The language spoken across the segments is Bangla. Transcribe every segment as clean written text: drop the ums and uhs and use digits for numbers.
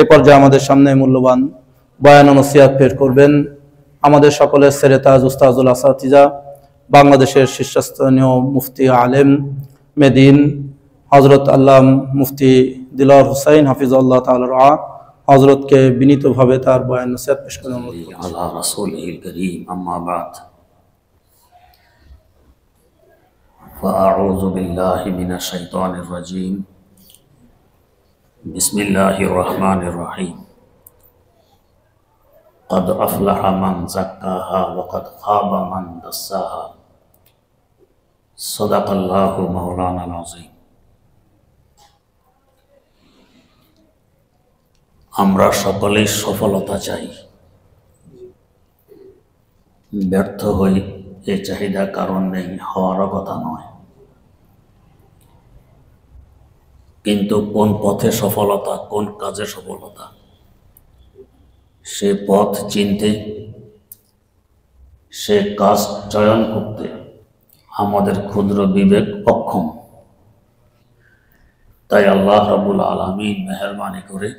এ পর্যায়ে আমাদের সামনে মূল্যবান বয়ান ও নসিহত পেশ করবেন আমাদের সকলের সেরেতাজ উস্তাজুল আসাতিজা, বাংলাদেশের শীর্ষস্থানীয় মুফতি আলেম মেদিন হযরত আল্লাহ মুফতি দিলওয়ার হুসাইন হাফিজাল্লাহ তাআলা রাহ হযরতকে বিনীতভাবে তার বয়ান নসিহত পেশ করেন। আলা রাসূলিল কারীম, আম্মা বা'দ। ফাআউযু বিল্লাহি মিনাশ শাইতানির রাজীম। বিসমিল্লাহির রহমানির রহিম। قد أفلح من زكاها وقد خاب من دساها صدق الله مولانا العظيم। আমরা সকলেই সফলতা চাই, ব্যর্থ হই এ চাহিদা কারণ নেই, হওয়ারও কথা নয়। কিন্তু কোন পথে সফলতা, কোন কাজে সফলতা, সে পথ চিনতে, সে কাজ চয়ন করতে আমাদের ক্ষুদ্র বিবেক অক্ষম। তাই আল্লাহ রাব্বুল আলামিন মেহেরবানি করে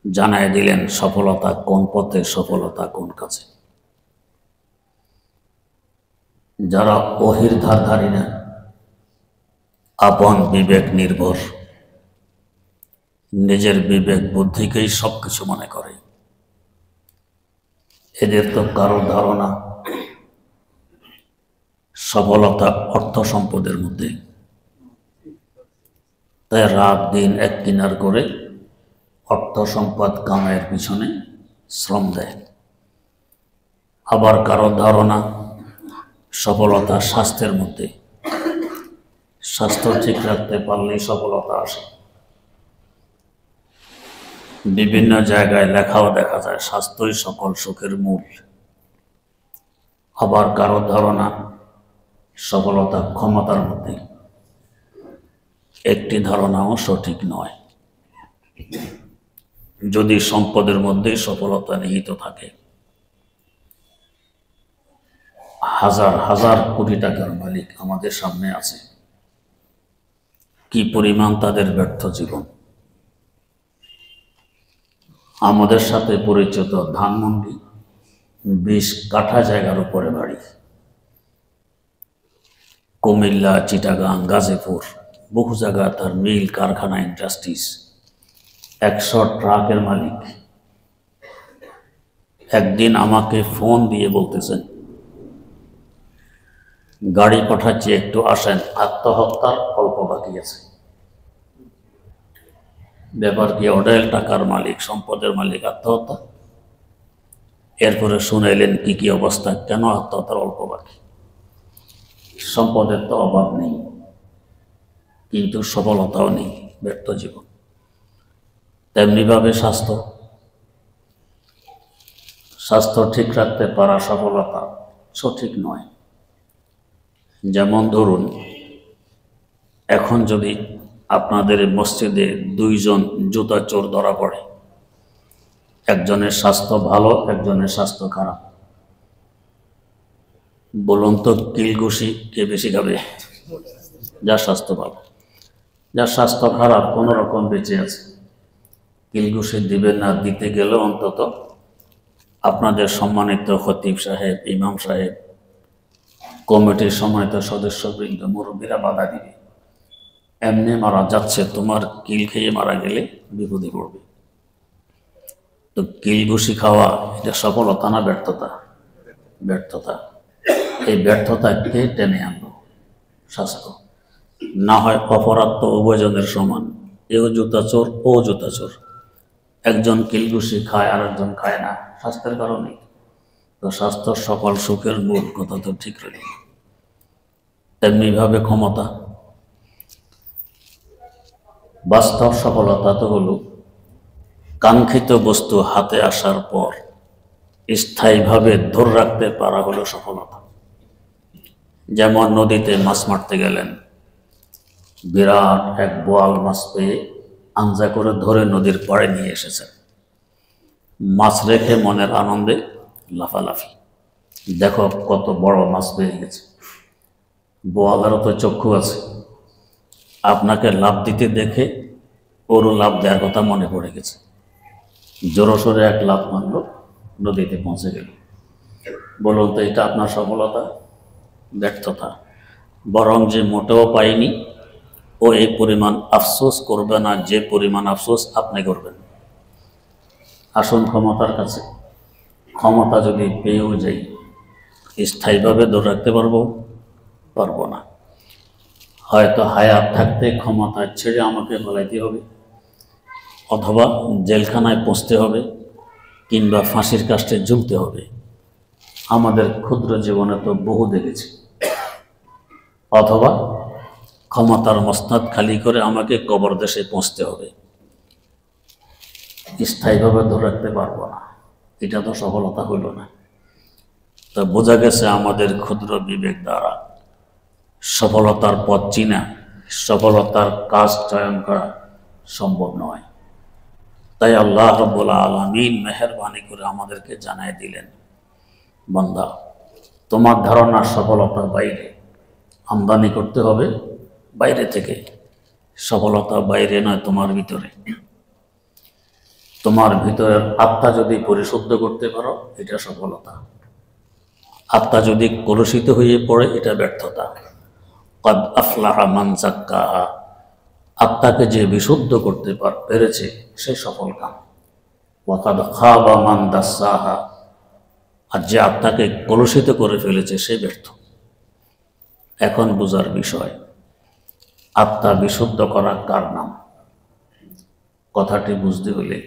জানায় দিলেন সফলতা কোন পথে, সফলতা কোন কাজে। যারা ওহির ধারধারী না, আপন বিবেক নির্ভর, নিজের বিবেক বুদ্ধিকেই সবকিছু মনে করে, এদের তো কারো ধারণা সফলতা অর্থ সম্পদের মধ্যে। তাই রাত দিন এক কিনার করে অর্থ সম্পদ কামাইয়ের পিছনে শ্রম দেয়। আবার কারো ধারণা সফলতা স্বাস্থ্যের মধ্যে, স্বাস্থ্য ঠিক রাখতে পারলেই সফলতা আসে। বিভিন্ন জায়গায় লেখাও দেখা যায় স্বাস্থ্যই সকল সুখের মূল। আবার কারো ধারণা সফলতা ক্ষমতার মধ্যে। একটি ধারণাও সঠিক নয়। যদি সম্পদের মধ্যেই সফলতা নিহিত থাকে, হাজার হাজার কোটি টাকার মালিক আমাদের সামনে আছে, কি পরিমাণ তাদের ব্যর্থ জীবন। আমাদের সাথে পরিচিত ধানমন্ডি 20 কাঠা জায়গার উপরে বাড়ি, কুমিল্লা, চিটাগাং, গাজীপুর বহু জায়গা তার মিল, কারখানা, ইন্ডাস্ট্রিজ, 100 ট্রাকের মালিক। একদিন আমাকে ফোন দিয়ে বলতেছেন, গাড়ি পাঠাচ্ছি, একটু আসেন, আত্মহত্যার অল্প বাকি আছে। ব্যাপার কি? অঢেল টাকার মালিক, সম্পদের মালিক, আত্মহত্যা। এরপরে শুনাইলেন কি কি অবস্থা, কেন আত্মহত্যার অল্প বাকি। সম্পদের তো অভাব নেই, কিন্তু সফলতাও নেই, ব্যর্থ জীবন। তেমনিভাবে স্বাস্থ্য ঠিক রাখতে পারা সফলতা সঠিক নয়। যেমন ধরুন, এখন যদি আপনাদের মসজিদে 2 জন জুতা চোর ধরা পড়ে, একজনের স্বাস্থ্য ভালো, একজনের স্বাস্থ্য খারাপ, বলুন তো কিলঘুষি কে বেশি খাবে? যার স্বাস্থ্য ভালো। যার স্বাস্থ্য খারাপ কোনো রকম বেঁচে আছে, কিলঘুষি দিবেন না, দিতে গেলে অন্তত আপনাদের সম্মানিত খতিব সাহেব, ইমাম সাহেব, কমিটির সম্মানিত সদস্যবৃন্দ, মুরব্বীরা বাধা দিবে। এমনি মারা যাচ্ছে, তোমার কিল খেয়ে মারা গেলে বিপদে পড়বে। তো কিলঘুষি খাওয়া এটা সফলতা না ব্যর্থতা? ব্যর্থতা। এই ব্যর্থতাকে টেনে আনলো স্বাস্থ্য। না হয় অপরাধ তো উভয়জনের সমান, এও জুতা চোর, ও জুতা চোর। একজন কিলঘুষি খায় আর একজন খায় না, স্বাস্থ্যের কারণে। তো স্বাস্থ্য সকল সুখের মূল, কথা তো ঠিক রইল। তেমনিভাবে ক্ষমতা, বাস্তব সফলতা তো হলো কাঙ্ক্ষিত বস্তু হাতে আসার পর স্থায়ীভাবে ধরে রাখতে পারা হলো সফলতা। যেমন নদীতে মাছ মারতে গেলেন, বিরাট এক বোয়াল মাছ পেয়ে আঞ্জা করে ধরে নদীর পাড়ে নিয়ে এসেছেন। মাছ রেখে মনের আনন্দে লাফালাফি, দেখো কত বড় মাছ পেয়ে গেছে। বোয়ালেরও তো চক্ষু আছে, আপনাকে লাফ দিতে দেখে ওরও লাভ দেওয়ার কথা মনে পড়ে গেছে। জোরসোরে এক লাভ মারল, নদীতে পৌঁছে গেল। বলুন তো এটা আপনার সফলতা? ব্যর্থতা। বরং যে মোটেও পায়নি ও এই পরিমাণ আফসোস করবে না যে পরিমাণ আফসোস আপনি করবেন। আসুন ক্ষমতার কাছে। ক্ষমতা যদি পেয়েও যাই, স্থায়ীভাবে ধরে রাখতে পারবো না। হয়তো হায়াত থাকতে ক্ষমতা ছেড়ে আমাকে পালাইতে হবে, অথবা জেলখানায় পৌঁছতে হবে, কিংবা ফাঁসির কাস্টে ঝুলতে হবে। আমাদের ক্ষুদ্র জীবনে তো বহু দেখেছি। অথবা ক্ষমতার মসনদ খালি করে আমাকে কবর দেশে পৌঁছতে হবে। স্থায়ীভাবে ধরে রাখতে পারবো না, এটা তো সফলতা হইল না। তা বোঝা গেছে আমাদের ক্ষুদ্র বিবেক দ্বারা সফলতার পথ চিনা, সফলতার কাজ চয়ন করা সম্ভব নয়। তাই আল্লাহ রাব্বুল আলামিন মেহেরবানি করে আমাদেরকে জানাই দিলেন, বান্দা তোমার ধারণার সফলতার বাইরে, আমদানি করতে হবে বাইরে থেকে। সফলতা বাইরে নয়, তোমার ভিতরে। তোমার ভিতরের আত্মা যদি পরিশুদ্ধ করতে পারো, এটা সফলতা। আত্মা যদি কলুষিত হয়ে পড়ে, এটা ব্যর্থতা। কদ আফলাহা মান যাক্কাহা, আত্মাকে যে বিশুদ্ধ করতে পেরেছে সে সফল কাম। ওয়া কদ খাবা মান দাসসাহা, আর যে আত্মাকে কলুষিত করে ফেলেছে সে ব্যর্থ। এখন বোঝার বিষয়, আত্মা বিশুদ্ধ করা কার নাম? কথাটি বুঝতে হলে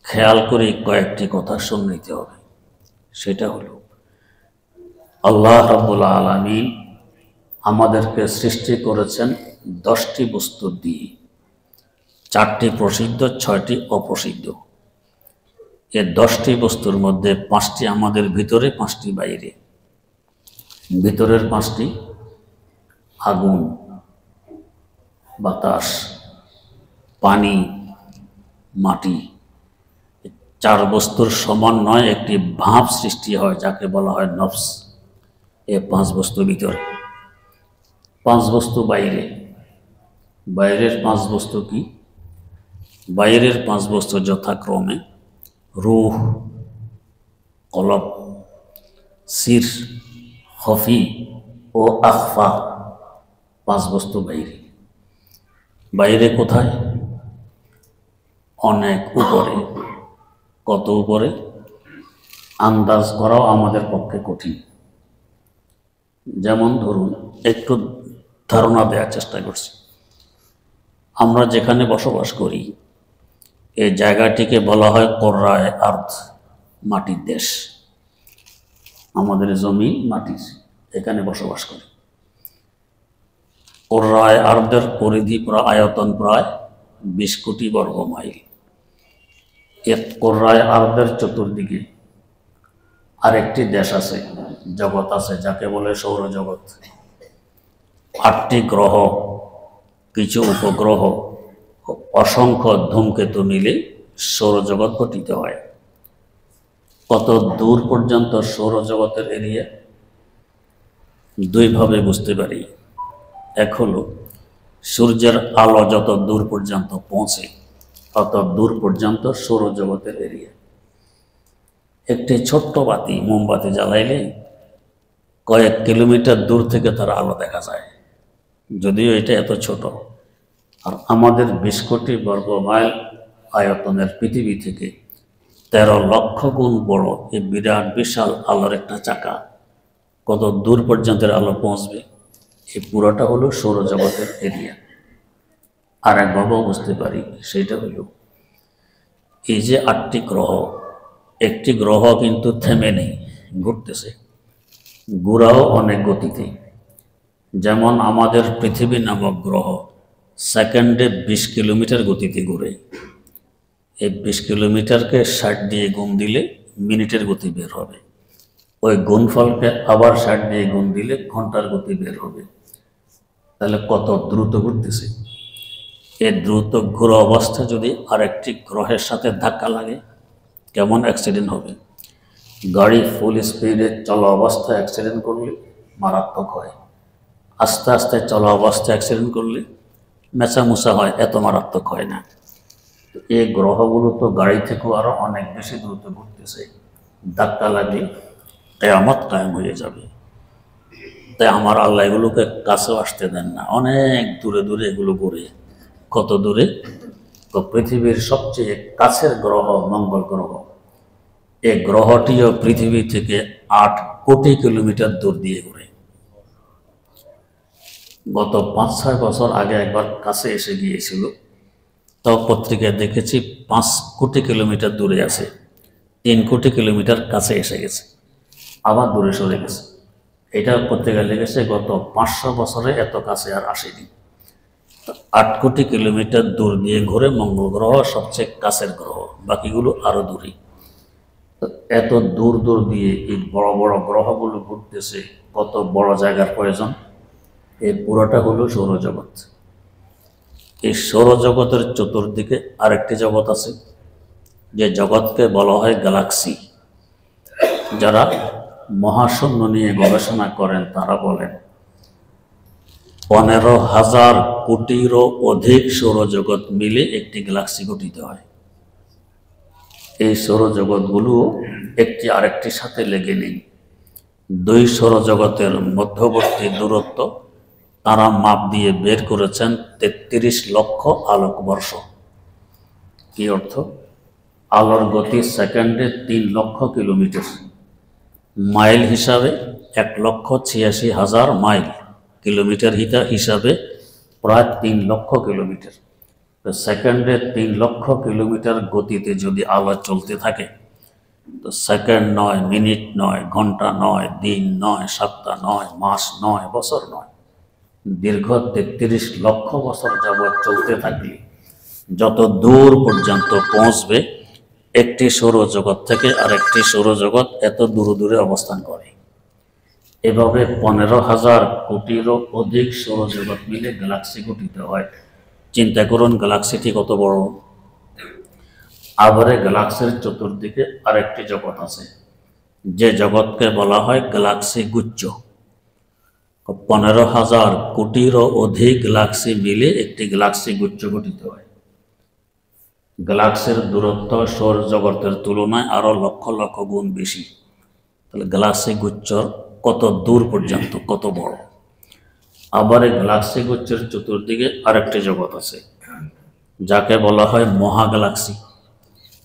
খেয়াল করে কয়েকটি কথা শুনে নিতে হবে। সেটা হলো, আল্লাহ রাব্বুল আলামিন আমাদেরকে সৃষ্টি করেছেন 10টি বস্তু দিয়ে, 4টি প্রসিদ্ধ, 6টি অপ্রসিদ্ধ। এই 10টি বস্তুর মধ্যে 5টি আমাদের ভিতরে, 5টি বাইরে। ভিতরের 5টি আগুন, বাতাস, পানি, মাটি। 4 বস্তুর সমন্বয়ে একটি ভাব সৃষ্টি হয়, যাকে বলা হয় নফস। এই 5 বস্তু ভিতরে, 5 বস্তু বাইরে। বাইরের 5 বস্তু কি? বাইরের 5 বস্তু যথাক্রমে রূহ, কলব, সির, খফি ও আখফা। 5 বস্তু বাইরে। বাইরে কোথায়? অনেক উপরে। কত উপরে? আন্দাজ করাও আমাদের পক্ষে কঠিন। যেমন ধরুন, একটু ধারণা দেওয়ার চেষ্টা করছি। আমরা যেখানে বসবাস করি, এই জায়গাটিকে বলা হয় কোররায়ে আরদ, মাটির দেশ। আমাদের জমি মাটির, এখানে বসবাস করি। কোররায়ে আরদের পরিধি প্রায়, আয়তন প্রায় 20 কোটি বর্গ মাইল। এক কোররায়ে আরদের চতুর্দিকে আরেকটি দেশ আছে, জগৎ আছে, যাকে বলে সৌরজগৎ। 8টি গ্রহ, কিছু উপগ্রহ, অসংখ্য ধূমকেতু মিলে সৌরজগৎ গঠিত হয়। কত দূর পর্যন্ত সৌরজগতের এরিয়া? 2 ভাবে বুঝতে পারি। এক হলো, সূর্যের আলো যত দূর পর্যন্ত পৌঁছে তত দূর পর্যন্ত সৌরজগতের এরিয়া। একটি ছোট্ট বাতি, মোমবাতি জ্বালাইলে কয়েক কিলোমিটার দূর থেকে তার আলো দেখা যায়, যদিও এটা এত ছোট। আর আমাদের 20 কোটি বর্গ মাইল আয়তনের পৃথিবী থেকে 13 লক্ষ গুণ বড় এই বিরাট বিশাল আলোর একটা চাকা কত দূর পর্যন্ত আলো পৌঁছবে? এই পুরোটা হলো সৌরজগতের এরিয়া। আর একভাবেও বুঝতে পারি, সেটা হলো, এই যে 8টি গ্রহ, একটি গ্রহ কিন্তু থেমে নেই, ঘুরতেছে, ঘোরাও অনেক গতিতে। যেমন আমাদের পৃথিবী নামক গ্রহ সেকেন্ডে 20 কিলোমিটার গতিতে ঘুরে। এই 20 কিলোমিটারকে 60 দিয়ে গুণ দিলে মিনিটের গতি বের হবে। ওই গুণফলকে আবার 60 দিয়ে গুণ দিলে ঘন্টার গতি বের হবে। তাহলে কত দ্রুত ঘুরতেছে। এই দ্রুত ঘোরা অবস্থা যদি আরেকটি গ্রহের সাথে ধাক্কা লাগে, কেমন অ্যাক্সিডেন্ট হবে? গাড়ি ফুল স্পিডে চলা অবস্থায় অ্যাক্সিডেন্ট করলে মারাত্মক হয়, আস্তে আস্তে চলা অবস্থায় অ্যাক্সিডেন্ট করলে মেচামুচা হয়, এত মারাত্মক হয় না। এই গ্রহগুলো তো গাড়ি থেকেও আরো অনেক বেশি দ্রুত ঘুরতেছে, ধাক্কা লাগলে কিয়ামত কায়েম হয়ে যাবে। তাই আমার আল্লাহ এগুলোকে কাছেও আসতে দেন না, অনেক দূরে দূরে এগুলো ঘুরে। কত দূরে? তো পৃথিবীর সবচেয়ে কাছের গ্রহ মঙ্গল গ্রহ, এই গ্রহটিও পৃথিবী থেকে 8 কোটি কিলোমিটার দূর দিয়ে ঘুরে। গত 5-6 বছর আগে একবার কাছে এসে গিয়েছিল, তো পত্রিকায় দেখেছি 5 কোটি কিলোমিটার দূরে আছে, 3 কোটি কিলোমিটার কাছে এসে গেছে, আবার দূরে সরে গেছে। এটা পত্রিকায় লিখেছে গত 500 বছরে এত কাছে আর আসেনি। 8 কোটি কিলোমিটার দূর দিয়ে ঘুরে মঙ্গল গ্রহ সবচেয়ে কাছের গ্রহ, বাকিগুলো আরো দূরে। এত দূর দূর দিয়ে এই বড় বড় গ্রহগুলো ঘুরতেছে, কত বড় জায়গার প্রয়োজন। এই পুরোটা হলো সৌরজগৎ। এই সৌরজগতের চতুর্দিকে আরেকটি জগৎ আছে, যে জগৎকে বলা হয় গ্যালাক্সি। যারা মহাশূন্য নিয়ে গবেষণা করেন তারা বলেন 15,000 কোটিরও অধিক সৌরজগৎ মিলে একটি গ্যালাক্সি গঠিত হয়। এই সৌরজগৎগুলো একটি আরেকটির সাথে লেগে নেই। 2 সৌরজগতের মধ্যবর্তী দূরত্ব তারা মাপ দিয়ে বের করেছেন 33 লক্ষ আলোকবর্ষ। কি অর্থ? আলোর গতি সেকেন্ডে 3 লক্ষ কিলোমিটার, মাইল হিসাবে 1,86,000 মাইল, কিলোমিটার হিসাবে প্রায় 3 লক্ষ কিলোমিটার। তো সেকেন্ডে 3 লক্ষ কিলোমিটার গতিতে যদি আলো চলতে থাকে, তো সেকেন্ড নয়, মিনিট নয়, ঘন্টা নয়, দিন নয়, সপ্তাহ নয়, মাস নয়, বছর নয়, দীর্ঘ 33 লক্ষ বছর যাবৎ চলতে থাকলে যত দূর পর্যন্ত পৌঁছবে, একটি সৌরজগৎ থেকে আরেকটি সৌরজগৎ এত দূরে দূরে অবস্থান করে। এভাবে 15,000 কোটিরও অধিক সৌরজগৎ মিলে গ্যালাক্সি গঠিত হয়। চিন্তা করুন গ্যালাক্সিটি কত বড়। আবারে গ্যালাক্সির চতুর্দিকে আরেকটি জগৎ আছে, যে জগৎকে বলা হয় গ্যালাক্সি গুচ্ছ। 15,000 কোটিরও অধিক গ্যালাক্সি মিলে একটি গ্যালাক্সি গুচ্ছ গঠিত হয়। গ্যালাক্সির দূরত্ব সৌরজগতের তুলনায় আরো লক্ষ লক্ষ গুণ বেশি। তাহলে গ্যালাক্সি গুচ্ছ কত দূর পর্যন্ত, কত বড়। আবার এই গ্যালাক্সি গুচ্ছের চতুর্দিকে আরেকটি জগৎ আছে, যাকে বলা হয় মহাগ্যালাক্সি।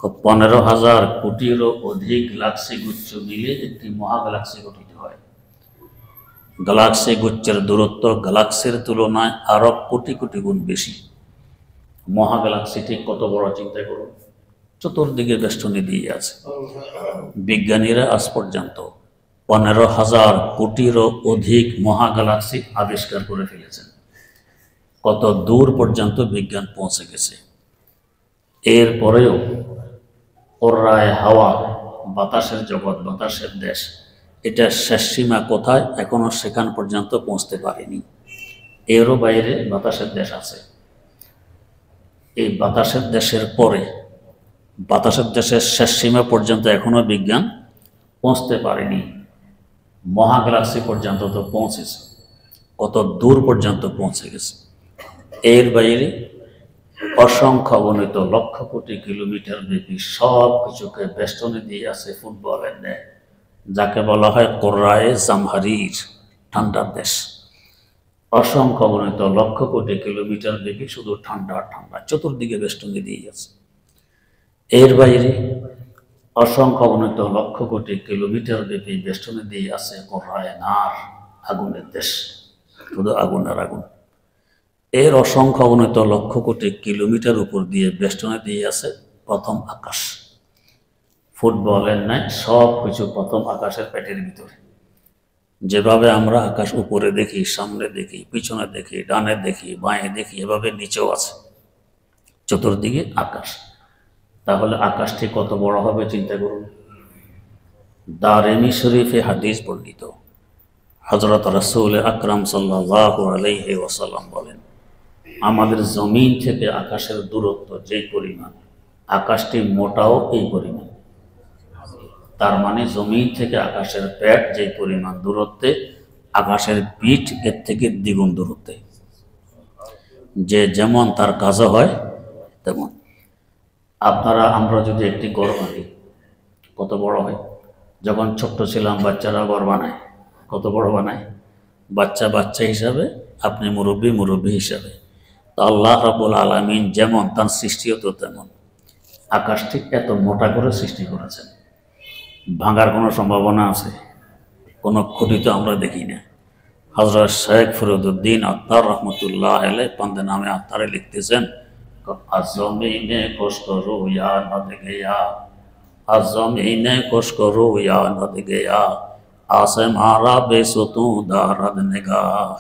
15,000 কোটিরও অধিক গ্যালাক্সি গুচ্ছ মিলে একটি মহাগ্যালাক্সি গঠিত হয়। গ্যালাক্সি গুচ্ছের দূরত্ব গ্যালাক্সির তুলনায় আরো কোটি কোটি গুণ বেশি। মহাগ্যালাক্সিটি কত বড় চিন্তা করুন, চতুর্দিকে বেষ্টনী দিয়ে আছে। বিজ্ঞানীরা আজ পর্যন্ত 15,000 কোটিরও অধিক মহাগ্যালাক্সি আবিষ্কার করে ফেলেছেন। কত দূর পর্যন্ত বিজ্ঞান পৌঁছে গেছে। এরপরেও ওরায় হাওয়া, বাতাসের জগৎ, বাতাসের দেশ, এটা শেষ সীমা কোথায় এখনো সেখান পর্যন্ত পৌঁছতে পারেনি। এরও বাইরে বাতাসের দেশ আছে। এই বাতাসের দেশের পরে, বাতাসের দেশের শেষ সীমা পর্যন্ত এখনো বিজ্ঞান পৌঁছতে পারেনি। মহাগ্যালাক্সি পর্যন্ত তো পৌঁছেছে, কত দূর পর্যন্ত পৌঁছে গেছে। এর বাইরে অসংখ্য অগণিত লক্ষ কোটি কিলোমিটার ব্যাপী সব কিছুকে বেষ্টনে দিয়ে আছে ফুটবলের ন্যায়, যাকে বলা হয় কোররায়ে জামহারির, ঠান্ডার দেশ। অসংখ্য অগণিত লক্ষ কোটি কিলোমিটার ব্যাপী শুধু ঠান্ডা ঠান্ডা, চতুর্দিকে বেষ্টনী দিয়ে আছে। এর বাইরে অসংখ্য অগণিত লক্ষ কোটি কিলোমিটার ব্যাপী বেষ্টনী দিয়ে আছে কোররায়ে নার, আগুনের দেশ, শুধু আগুন আর আগুন। এর অসংখ্য অগণিত লক্ষ কোটি কিলোমিটার উপর দিয়ে বেষ্টনে দিয়ে আছে প্রথম আকাশ। ফুটবলের ন্যায় সব কিছু প্রথম আকাশের পেটের ভিতরে। যেভাবে আমরা আকাশ উপরে দেখি, সামনে দেখি, পিছনে দেখি, ডানে দেখি, বাঁয়ে দেখি, এভাবে নিচেও আছে, চতুর্দিকে আকাশ। তাহলে আকাশটি কত বড় হবে চিন্তা করুন। দারেমি শরীফে হাদিস বর্ণিত, হযরত রাসূল আকরাম সাল্লাল্লাহু আলাইহি ওয়াসাল্লাম বলেন, আমাদের জমিন থেকে আকাশের দূরত্ব যে পরিমাণ, আকাশটি মোটাও এই পরিমাণ। তার মানে জমিন থেকে আকাশের পেট যে পরিমাণ দূরত্বে, আকাশের পিঠ এর থেকে দ্বিগুণ দূরত্বে। যে যেমন তার কাজও হয় তেমন। আমরা যদি একটি ঘর বানাই কত বড় হয়? যখন ছোট্ট ছিলাম বাচ্চারা ঘর বানায়, কত বড় বানায়? বাচ্চা বাচ্চা হিসাবে, আপনি মুরব্বী মুরব্বী হিসাবে। তো আল্লাহ রাব্বুল আলামিন যেমন, তার সৃষ্টিও তো তেমন। আকাশটি এত মোটা করে সৃষ্টি করেছেন, ভাঙার কোনো সম্ভাবনা আছে? কোনো খুঁটি তো আমরা দেখি না। হযরত শেখ ফরিদউদ্দিন আত্তার রহমতুল্লাহ আলাইহ পান্তে নামে আত্তারে লিখতেছেন, আজ-জমিনে কোশ করো ইয়া নদ গয়া, আজ-জমিনে কোশ করো ইয়া নদ গয়া, আসে মারা বেসুতু দারাদ নিগাহ।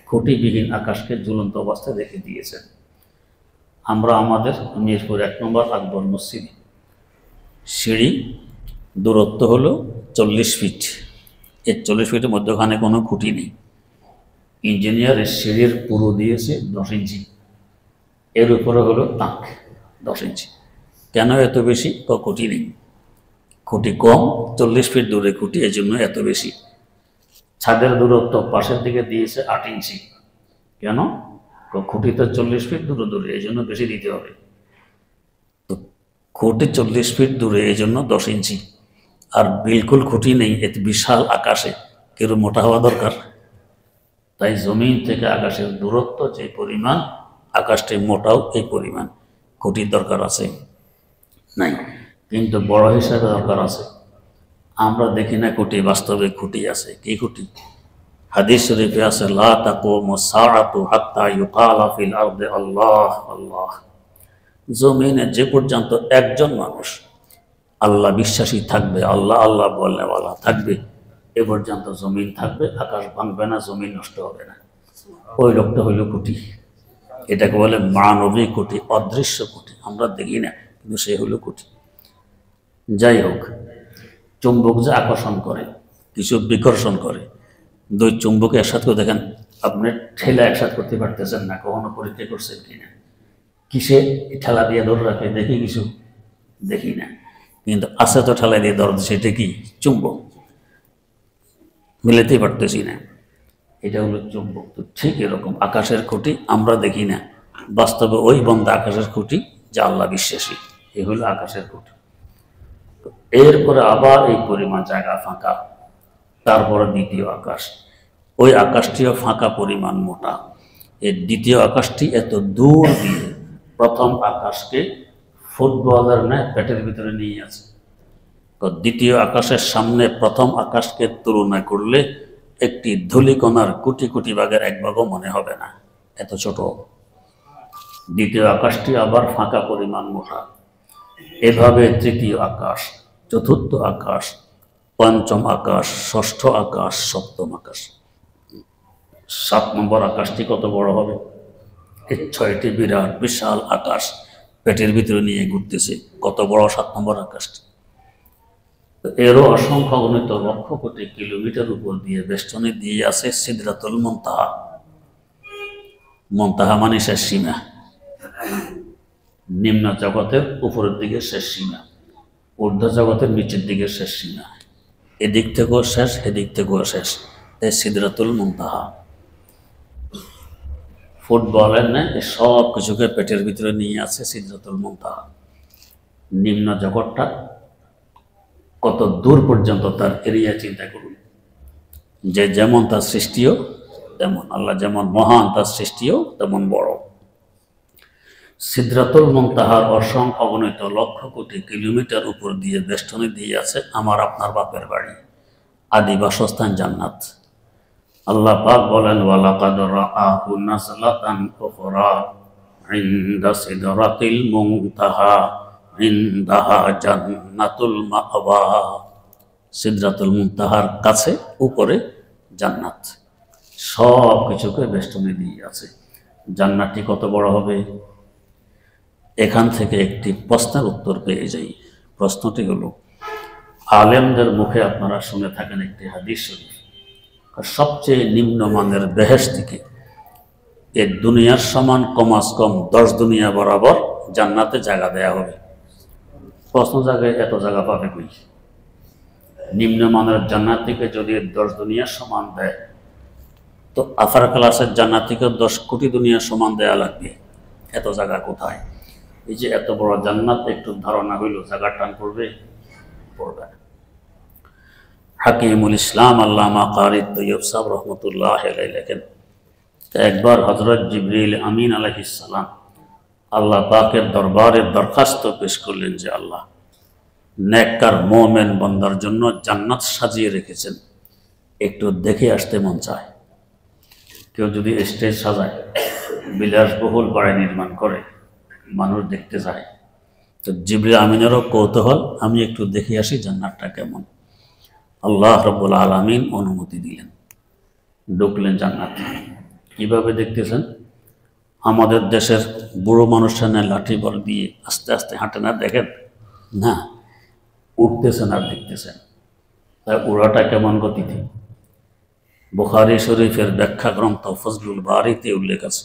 খুঁটিবিহীন আকাশকে ঝুলন্ত অবস্থায় রেখে দিয়েছেন। আমরা আমাদের মিরপুর 1 নম্বর আকবর মসজিদ সিঁড়ি দূরত্ব হলো 40 ফিট। এই 40 ফিটের মধ্যখানে কোনো খুঁটি নেই। ইঞ্জিনিয়ারের সিঁড়ির পুরো দিয়েছে 10 ইঞ্চি, এর উপরে হলো তাক 10 ইঞ্চি। কেন এত বেশি? খুঁটি নেই, খুঁটি কম, 40 ফিট দূরে খুঁটি, এই জন্য এত বেশি। ছাদের দূরত্ব পাশের দিকে দিয়েছে 8 ইঞ্চি। কেন? খুঁটি তো 40 ফিট দূরে দূরে, এই জন্য বেশি দিতে হবে। তো খুঁটি 40 ফিট দূরে, এই জন্য 10 ইঞ্চি। আর বিলকুল খুঁটি নেই, এত বিশাল আকাশে কেউ মোটা হওয়া দরকার। তাই জমিন থেকে আকাশের দূরত্ব যে পরিমাণ, আকাশটি মোটাও এই পরিমাণ। খুঁটির দরকার আছে নাই? কিন্তু বড় হিসাবে দরকার আছে। আমরা দেখি না খুঁটি, বাস্তবে খুঁটি আছে। কি খুঁটি? হাদিস শরীফে আছে, লা তাকুমু সাআতু হাত্তা ইউকালা ফিল আরদি আল্লাহ আল্লাহ। জমিনে যে পর্যন্ত একজন মানুষ আল্লাহ বিশ্বাসী থাকবে, আল্লাহ আল্লাহ বলনেওয়ালা থাকবে, এ পর্যন্ত জমিন থাকবে, আকাশ ভাঙবে না, জমিন নষ্ট হবে না। ওই লোকটা হইল খুঁটি। এটাকে বলে মানবিক খুঁটি, অদৃশ্য খুঁটি, আমরা দেখি না, কিন্তু সে হইল খুঁটি। যাই হোক, চুম্বক যে আকর্ষণ করে, কিছু বিকর্ষণ করে, দুই চুম্বকে একসাথে করে দেখেন, আপনি ঠেলা একসাথে করতে পারতেছেন না। কখনো পরীক্ষা করছেন কিনা? কিসে ঠেলা দিয়ে ধরে রাখে দেখি? কিছু দেখি না, কিন্তু আছে তো ঠেলা দিয়ে ধর, সেটা কি? চুম্বক। মিলাতেই পারতেছি না, এটা হলো চুম্বক। তো ঠিক এরকম আকাশের খুঁটি আমরা দেখি না, বাস্তবে ওই বন্ধা আকাশের খুঁটি যা আল্লাহ বিশ্বাসী, এ হলো আকাশের খুঁটি। এরপরে আবার এই পরিমাণ জায়গা ফাঁকা, তারপরে দ্বিতীয় আকাশ, ওই আকাশটিও ফাঁকা পরিমাণ মোটা। এই দ্বিতীয় আকাশটি এত দূর দিয়ে প্রথম আকাশকে ফুটবলের ন্যায় পেটের ভিতরে নিয়ে আছে। তো দ্বিতীয় আকাশের সামনে প্রথম আকাশকে তুলনা করলে একটি ধূলিকণার কোটি কোটি ভাগের 1 ভাগও মনে হবে না, এত ছোট। দ্বিতীয় আকাশটি আবার ফাঁকা পরিমাণ মোটা। এভাবে তৃতীয় আকাশ, চতুর্থ আকাশ, পঞ্চম আকাশ, ষষ্ঠ আকাশ, সপ্তম আকাশ। 7 নম্বর আকাশটি কত বড় হবে? এই 6টি বিরাট বিশাল আকাশ পেটের ভিতরে নিয়ে ঘুরতেছে। কত বড় 7 নম্বর আকাশটি! এরও অসংখ্য গণিত লক্ষ কোটি কিলোমিটার উপর দিয়ে বেষ্টনী দিয়ে আছে সিদরাতুল মুনতাহা। মুনতাহা মানে শেষ সীমা, নিম্ন জগতের উপরের দিকে শেষ সীমা, ঊর্ধ্ব জগতের নিচের দিকে শেষ সীমা। এদিক থেকেও শেষ, এদিক থেকেও শেষ, এই সিদরাতুল মুনতাহা। ফুটবলের না সব কিছুকে পেটের ভিতরে নিয়ে আছে সিদরাতুল মুনতাহা। নিম্ন জগৎটা কত দূর পর্যন্ত তার এরিয়া চিন্তা করুন। যে যেমন তার সৃষ্টিও তেমন, আল্লাহ যেমন মহান তার সৃষ্টিও তেমন বড়। সিদরাতুল মুনতাহার অসংখ্য অগণিত লক্ষ কোটি কিলোমিটার উপর দিয়ে বেষ্টনী দিয়ে আছে আমার আপনার বাপের বাড়ি, আদি বাসস্থান জান্নাত। আল্লাহ পাক বলেন, ওয়ালাকাদ রাআহু নাযলাতান উখরা ইনদা সিদরাতিল মুনতাহা ইনদাহা জান্নাতুল মা'ওয়া। সিদরাতুল মুনতাহার কাছে উপরে জান্নাত, সব কিছুকে বেষ্টনী দিয়ে আছে। জান্নাতটি কত বড় হবে? এখান থেকে একটি প্রশ্নের উত্তর পেয়ে যাই। প্রশ্নটি হলো, আলেমদের মুখে আপনারা শুনে থাকেন একটি হাদিস শরীফ, সবচেয়ে নিম্নমানের বেহেশতিকে এ দুনিয়ার সমান কমাস কম 10 দুনিয়া বরাবর জান্নাতে জায়গা দেয়া হবে। প্রশ্ন জায়গায় এত জায়গা পাবে কই? নিম্নমানের জান্নাতিকে যদি 10 দুনিয়ার সমান দেয়, তো আফার ক্লাসের জান্নাত থেকে 10 কোটি দুনিয়া সমান দেয়া লাগবে, এত জায়গা কোথায়? এই যে এত বড় জান্নাত, একটু ধারণা হইল জায়গার টান পড়বে? পড়বে। হাকিমুল ইসলাম আল্লামা কারি তৈয়ব সাহেব রহমতুল্লাহ আলাইহি লেখেন, একবার হযরত জিবরিল আমিন আলাইহিস সালাম আল্লাহ পাকের দরবারে দরখাস্ত পেশ করলেন যে আল্লাহ, নেককার মুমিন বান্দার জন্য জান্নাত সাজিয়ে রেখেছেন, একটু দেখে আসতে মন চায়। কেউ যদি স্টেজ সাজায়, বিলাসবহুল বাড়ি নির্মাণ করে, মানুষ দেখতে যায়, তো জিবরিল আমিনেরও কৌতূহল, আমি একটু দেখে আসি জান্নাতটা কেমন। আল্লাহ রাব্বুল আলামিন অনুমতি দিলেন, ঢুকলেন জান্নাতে। কিভাবে দেখতেছেন? আমাদের দেশের বুড়ো মানুষের লাঠি বল দিয়ে আস্তে আস্তে হাঁটে না, দেখেন না, উঠতেছেন আর দেখতেছেন। তাই উড়াটা কেমন গতিতে? বুখারী শরীফের ব্যাখ্যা গ্রন্থ ফজলুল বারীতে উল্লেখ আছে।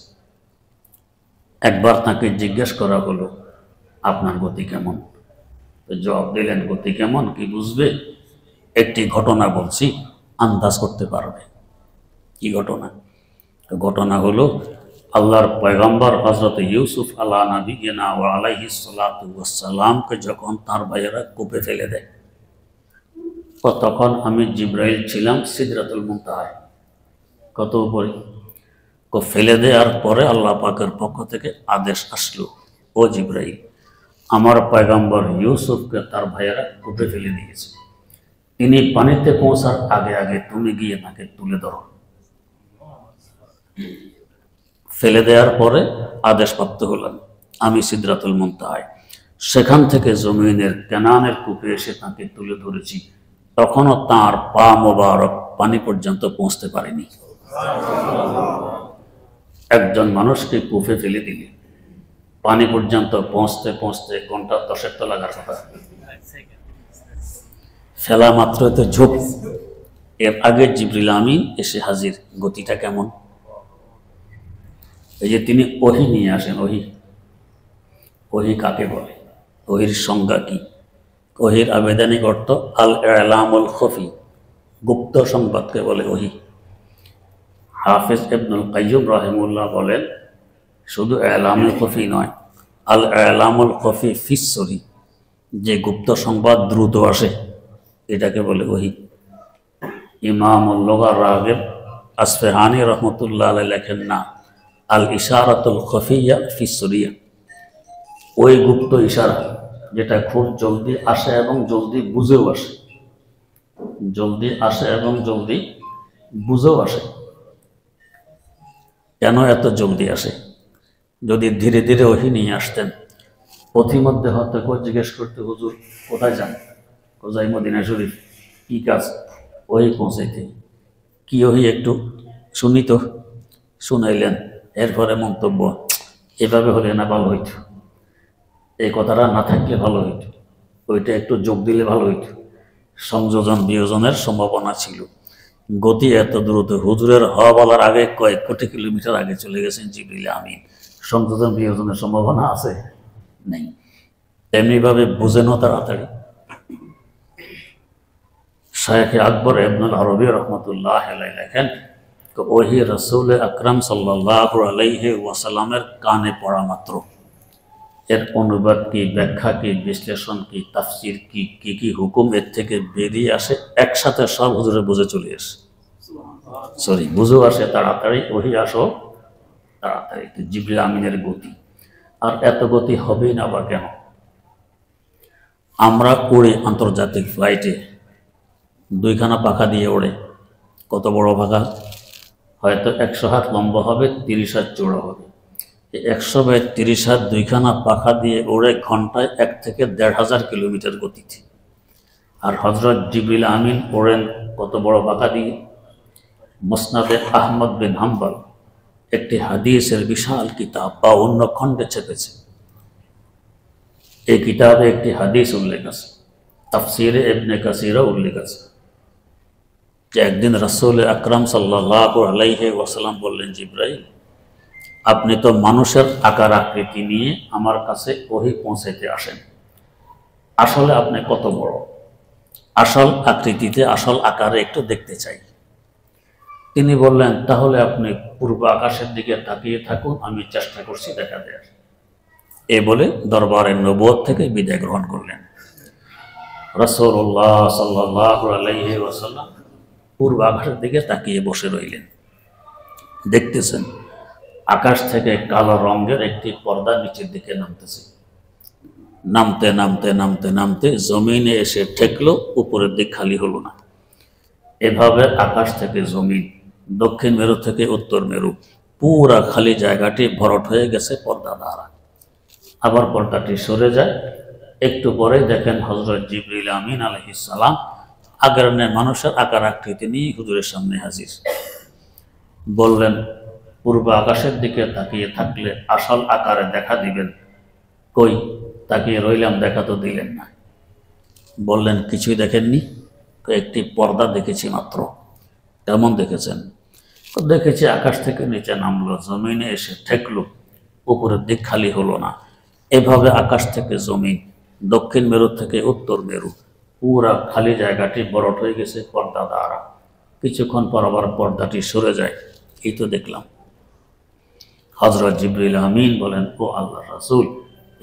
একবার তাকে জিজ্ঞেস করা হলো, আপনার গতি কেমন? তো জবাব দিলেন, গতি কেমন কি বুঝবে? একটি ঘটনা বলছি, আন্দাজ করতে পারবে। কি ঘটনা? ঘটনা হলো আল্লাহর পয়গম্বর হযরত ইউসুফ আলা নবিয়িনা ওয়া আলাইহিস সালাতু ওয়াস সালামকে যখন তার ভাইয়েরা কূপে ফেলে দেয়, তখন আমি জিবরাইল ছিলাম সিদরাতুল মুনতাহায়, কত উপরে। ফেলে দেওয়ার পরে আল্লাহ পাকের পক্ষ থেকে আদেশ আসলো, ও জিবরাইল, আমার পয়গম্বর ইউসুফকে তার ভাইয়েরা কূপে ফেলে দিয়েছে, তিনি পানিতে পৌঁছার আগে আগে তুমি গিয়ে তাকে তুলে ধরো। ফেলে দেওয়ার পরে আদেশপ্রাপ্ত হলাম আমি সিদরাতুল মুনতাহায়, সেখান থেকে জমিনের কেনানের কূপে এসে তাকে তুলে ধরেছি, তখনও তার পা মোবারক পানি পর্যন্ত পৌঁছতে পারেনি। একজন মানুষকে কূপে ফেলে দিলে পানি পর্যন্ত পৌঁছতে পৌঁছতে ঘন্টা 10 তো লাগার কথা, ফেলা মাত্র তো ঝোঁক। এর আগে জিবরিল আমিন এসে হাজির, গতিটা কেমন? এই যে তিনি ওহী নিয়ে আসেন, ওহী, ওহী কাকে বলে? ওহীর সংজ্ঞা কি? ওহীর আবেদনিক অর্থ আল ইলামুল খফি, গুপ্ত সংবাদকে বলে ওহী। হাফেজ ইবনুল কাইয়্যিম রাহিমাহুল্লাহ বলেন, শুধু ইলামুল খফি নয়, আল ইলামুল খফি ফিস সরি, যে গুপ্ত সংবাদ দ্রুত আসে, এটাকে বলে ওহী। ইমামুল লুগা রাগিব আসফাহানি রহমতুল্লাহ আলাইহি লেখেন, না, আল ইশারাতুল খফিয়া ফিস সরিয়া, ওই গুপ্ত ইশারা যেটা খুব জলদি আসে এবং জলদি বুঝেও আসে, জলদি আসে এবং জলদি বুঝেও আসে। কেন এত জলদি আসে? যদি ধীরে ধীরে ওহী নিয়ে আসতেন, পথিমধ্যে হয়তো কেউ জিজ্ঞেস করতে, হুজুর কোথায় যান? কোথায়? মদিনা শরীফ। কি কাজ? ওহী পৌঁছাইতে। কি ওহী একটু শুনি তো, শুনাইলেন, এরপরে মন্তব্য, এভাবে হলে না ভালো হইত, এই কথাটা না থাকলে ভালো হইত, ওইটা একটু যোগ দিলে ভালো হইত। সংযোজন বিয়োজনের সম্ভাবনা ছিল। গতি এত দ্রুত, হুজুরের হওয়া বলার আগে কয়েক কোটি কিলোমিটার আগে চলে গেছেন জিবরিল আমিন, সংযোজন বিয়োজনের সম্ভাবনা আছে? নেই। তেমনিভাবে বুঝেনও তাড়াতাড়ি। শায়খ আকবর ইবনুল আরবি রহমতুল্লাহ আলাইহি লেখেন, ওহী রাসূল আকরাম সাল্লাল্লাহু আলাইহি ওয়াসাল্লামের কানে পড়া মাত্র এর অনুবাদ কি, ব্যাখ্যা কি, বিশ্লেষণ কি, তাফসির কি, কি কি হুকুম এর থেকে বেরিয়ে আসে, একসাথে সব হুজুরে বুঝে চলে আসে। বুঝেও আসে তাড়াতাড়ি, ওহী আসো তাড়াতাড়ি। জিবরিল আমিনের গতি। আর এত গতি হবেই না বা কেন? আমরা উড়ে আন্তর্জাতিক ফ্লাইটে, 2খানা পাখা দিয়ে ওড়ে। কত বড় পাখা? হয়তো 100 হাত লম্বা হবে, 30 হাত চৌড়া হবে। 100 বাই 30 হাত 2খানা পাখা দিয়ে ওড়ে ঘন্টায় 1 থেকে 1,500 কিলোমিটার গতিতে। আর হযরত জিবরিল আমিন ওড়েন কত বড় পাখা দিয়ে? মুসনাদে আহমদ বিন হাম্বল একটি হাদিসের বিশাল কিতাব 52 খণ্ডে ছেপেছে। এই কিতাবে একটি হাদিস উল্লেখ আছে, তাফসিরে ইবনে কাসিরও উল্লেখ আছে, যে একদিন রাসূল আকরাম সাল্লাল্লাহু আলাইহি ওয়াসাল্লাম বললেন, জিবরাইল, আপনি তো মানুষের আকার আকৃতি নিয়ে আমার কাছে ওহী পৌঁছাইতে আসেন, আসলে আপনি কত বড়? আসল আকৃতিতে, আসল আকারে একটু দেখতে চাই। তিনি বললেন, তাহলে আপনি পূর্ব আকাশের দিকে তাকিয়ে থাকুন, আমি চেষ্টা করছি দেখা দেয়ার। এ বলে দরবারের নবুয়ত থেকে বিদায় গ্রহণ করলেন। রাসূলুল্লাহ সাল্লাল্লাহু আলাইহি ওয়াসাল্লাম পূর্ব আকাশের দিকে তাকিয়ে বসে রইলেন। দেখতেছেন আকাশ থেকে কালো রঙের একটি পর্দা নিচের দিকে নামতেছে। নামতে নামতে নামতে নামতে জমিনে এসে ঠেকলো, উপরের দিক খালি হলো না। এভাবে আকাশ থেকে জমিন, দক্ষিণ মেরু থেকে উত্তর মেরু, পুরা খালি জায়গাটি ভরট হয়ে গেছে পর্দা দ্বারা। আবার পর্দাটি সরে যায়। একটু পরে দেখেন হযরত জিবরিল আমিন আলাইহিস সালাম আগের মানুষের আকার আকৃতি নিয়ে হুজুরের সামনে হাজির। বললেন, পূর্ব আকাশের দিকে তাকিয়ে থাকলে আসল আকারে দেখা দিবেন। কই, তাকিয়ে রইলাম, দেখা তো দিলেন না। বললেন, কিছুই দেখেননি? একটি পর্দা দেখেছি মাত্র। কেমন দেখেছেন? তো দেখেছি আকাশ থেকে নিচে নামলো, জমিনে এসে ঠেকলো, উপরের দিক খালি হলো না। এভাবে আকাশ থেকে জমিন, দক্ষিণ মেরু থেকে উত্তর মেরু, পুরা খালি জায়গাটি ভরট হয়ে গেছে পর্দা দ্বারা। কিছুক্ষণ পর আবার পর্দাটি সরে যায়। এই তো দেখলাম। হযরত জিবরিল আমিন বলেন, ও আল্লাহর রাসূল,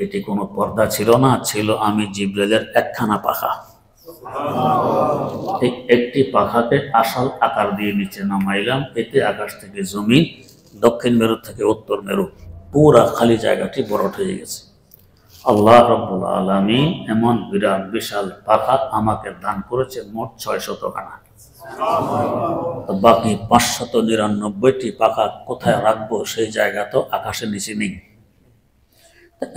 এটি কোনো পর্দা ছিল না, ছিল আমি জিবরিলের একখানা পাখা। এই একটি পাখাকে আসল আকার দিয়ে নিচে নামাইলাম, এতে আকাশ থেকে জমিন, দক্ষিণ মেরু থেকে উত্তর মেরু, পুরা খালি জায়গাটি ভরট হয়ে গেছে। আল্লাহ রাব্বুল আলামিন এমন বিরাট বিশাল পাখা আমাকে দান করেছে মোট 600 খানা। বাকি 599টি পাখা কোথায় রাখবো সেই জায়গা তো আকাশের নিচে নেই।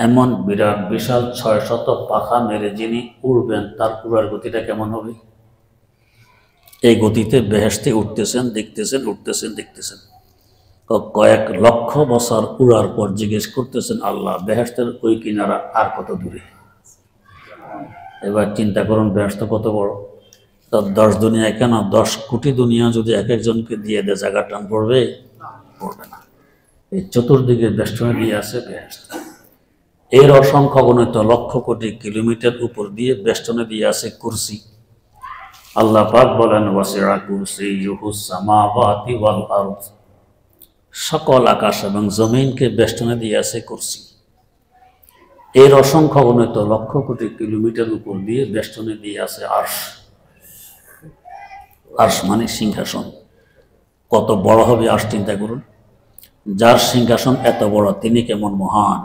এমন বিরাট বিশাল 600 পাখা মেরে যিনি উড়বেন, তার উড়ার গতিটা কেমন হবে? এই গতিতে বেহেশতে উঠতেছেন, দেখতেছেন, উঠতেছেন, দেখতেছেন। কয়েক লক্ষ বছর উড়ার পর জিজ্ঞেস করতেছেন, আল্লাহ, বেহেশতের ওই কিনারা আর কত দূরে? এবার চিন্তা করুন, বেহেশত কত বড়। 10 দুনিয়ায় কেন, 10 কোটি দুনিয়া যদি এক একজনকে দিয়ে দেয়, জায়গা টান পড়বে? পড়বে না। এই চতুর্দিকে বেষ্টনে দিয়ে আছে বেহেশত। এর অসংখ্য গণিত লক্ষ কোটি কিলোমিটার উপর দিয়ে বেষ্টনে দিয়ে আছে কুরসি। আল্লাহ পাক বলেন, ওয়াসিআ কুরসিয়ুহুস সামাওয়াতি ওয়াল আরদ। সকল আকাশ এবং জমিনকে বেষ্টনে দিয়ে আছে কুরসি। এর অসংখ্য গণিত লক্ষ কোটি কিলোমিটার উপর দিয়ে বেষ্টনে দিয়ে আছে আরশ। আরশ মানে সিংহাসন। কত বড় হবে আরশ চিন্তা করুন। যার সিংহাসন এত বড়, তিনি কেমন মহান।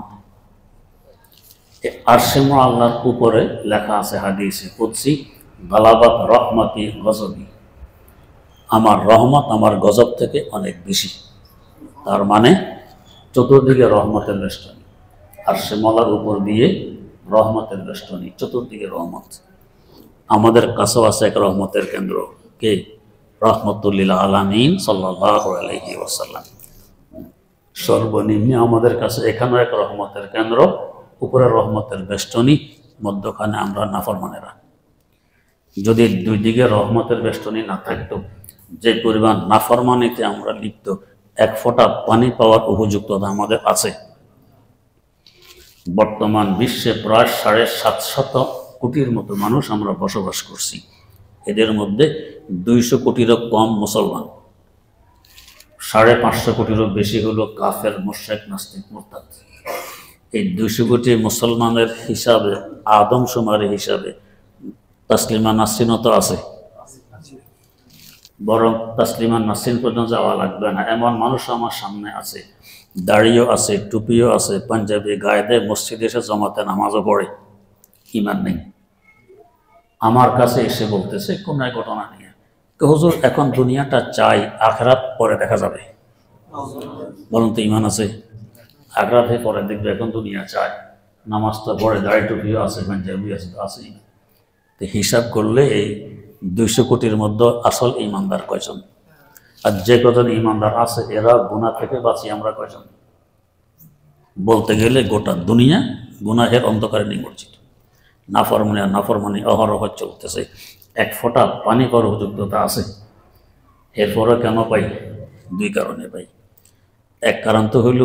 আরশে মুআল্লার উপরে লেখা আছে হাদিসে কুদসি, গালাবাত রহমতি গজবি। আমার রহমত আমার গজব থেকে অনেক বেশি। তার মানে চতুর্দিকে রহমতের বেষ্টনী। আরশে মুআল্লার উপর দিয়ে রহমতের বেষ্টনী, চতুর্দিকে রহমত। আমাদের কাছেও আছে এক রহমতের কেন্দ্র। কে? রাহমাতুল লিল আলামিন সাল্লাল্লাহু আলাইহি ওয়াসাল্লাম। সর্বনিম্ন আমাদের কাছে এখানেও এক রহমতের কেন্দ্র, উপরে রহমতের বেষ্টনী, মধ্যখানে আমরা নাফরমানেরা। যদি দুই দিকে রহমতের বেষ্টনী না থাকতো, যে পরিমাণ নাফরমানিতে আমরা লিপ্ত, এক ফোঁটা পানি পাওয়ার উপযুক্ততা আমাদের আছে। বর্তমান বিশ্বে প্রায় 750 কোটির মতো মানুষ আমরা বসবাস করছি। এদের মধ্যে 200 কোটিরও কম মুসলমান, 550 কোটিরও বেশি হলো কাফের, মুশরিক, নাস্তিক, মুরতাদ। এই 200 কোটি মুসলমানের হিসাবে, আদমশুমারি হিসাবে তাসলিমা নাসরিনও তো আছে। বরং তাসলিমা নাসরিন পর্যন্ত যাওয়া লাগবে না, এমন মানুষ আমার সামনে আছে। দাড়িও আছে, টুপিও আছে, পাঞ্জাবি গায়ে দেয়, মসজিদে এসে জমাতে নামাজও পড়ে, ঈমান নেই। আমার কাছে এসে বলতেছে কোন এক ঘটনা নিয়ে, হুজুর এখন দুনিয়াটা চাই, আখিরাত পরে দেখা যাবে। বলুন তো ঈমান আছে? আখিরাতে পরে দেখবে, এখন দুনিয়া চাই, নামাজ তো পড়ে, দাড়ি টুপিও আছে, পাঞ্জাবি আছে, তো আছেই। তো হিসাব করলে এই 200 কোটির মধ্যে আসল ঈমানদার কয়জন? আর যে কজন ঈমানদার আছে এরা গুনাহ থেকে বাঁচি আমরা কয়জন? বলতে গেলে গোটা দুনিয়া গুনাহের অন্ধকারে নিমজ্জিত। নাফরমানি আর নাফরমানি অহরহ চলতেছে। এক ফোঁটা পানি পাওয়ার উপযুক্ততা আছে। এরপরে কেন পাই? 2 কারণে পাই। এক কারণ তো হইল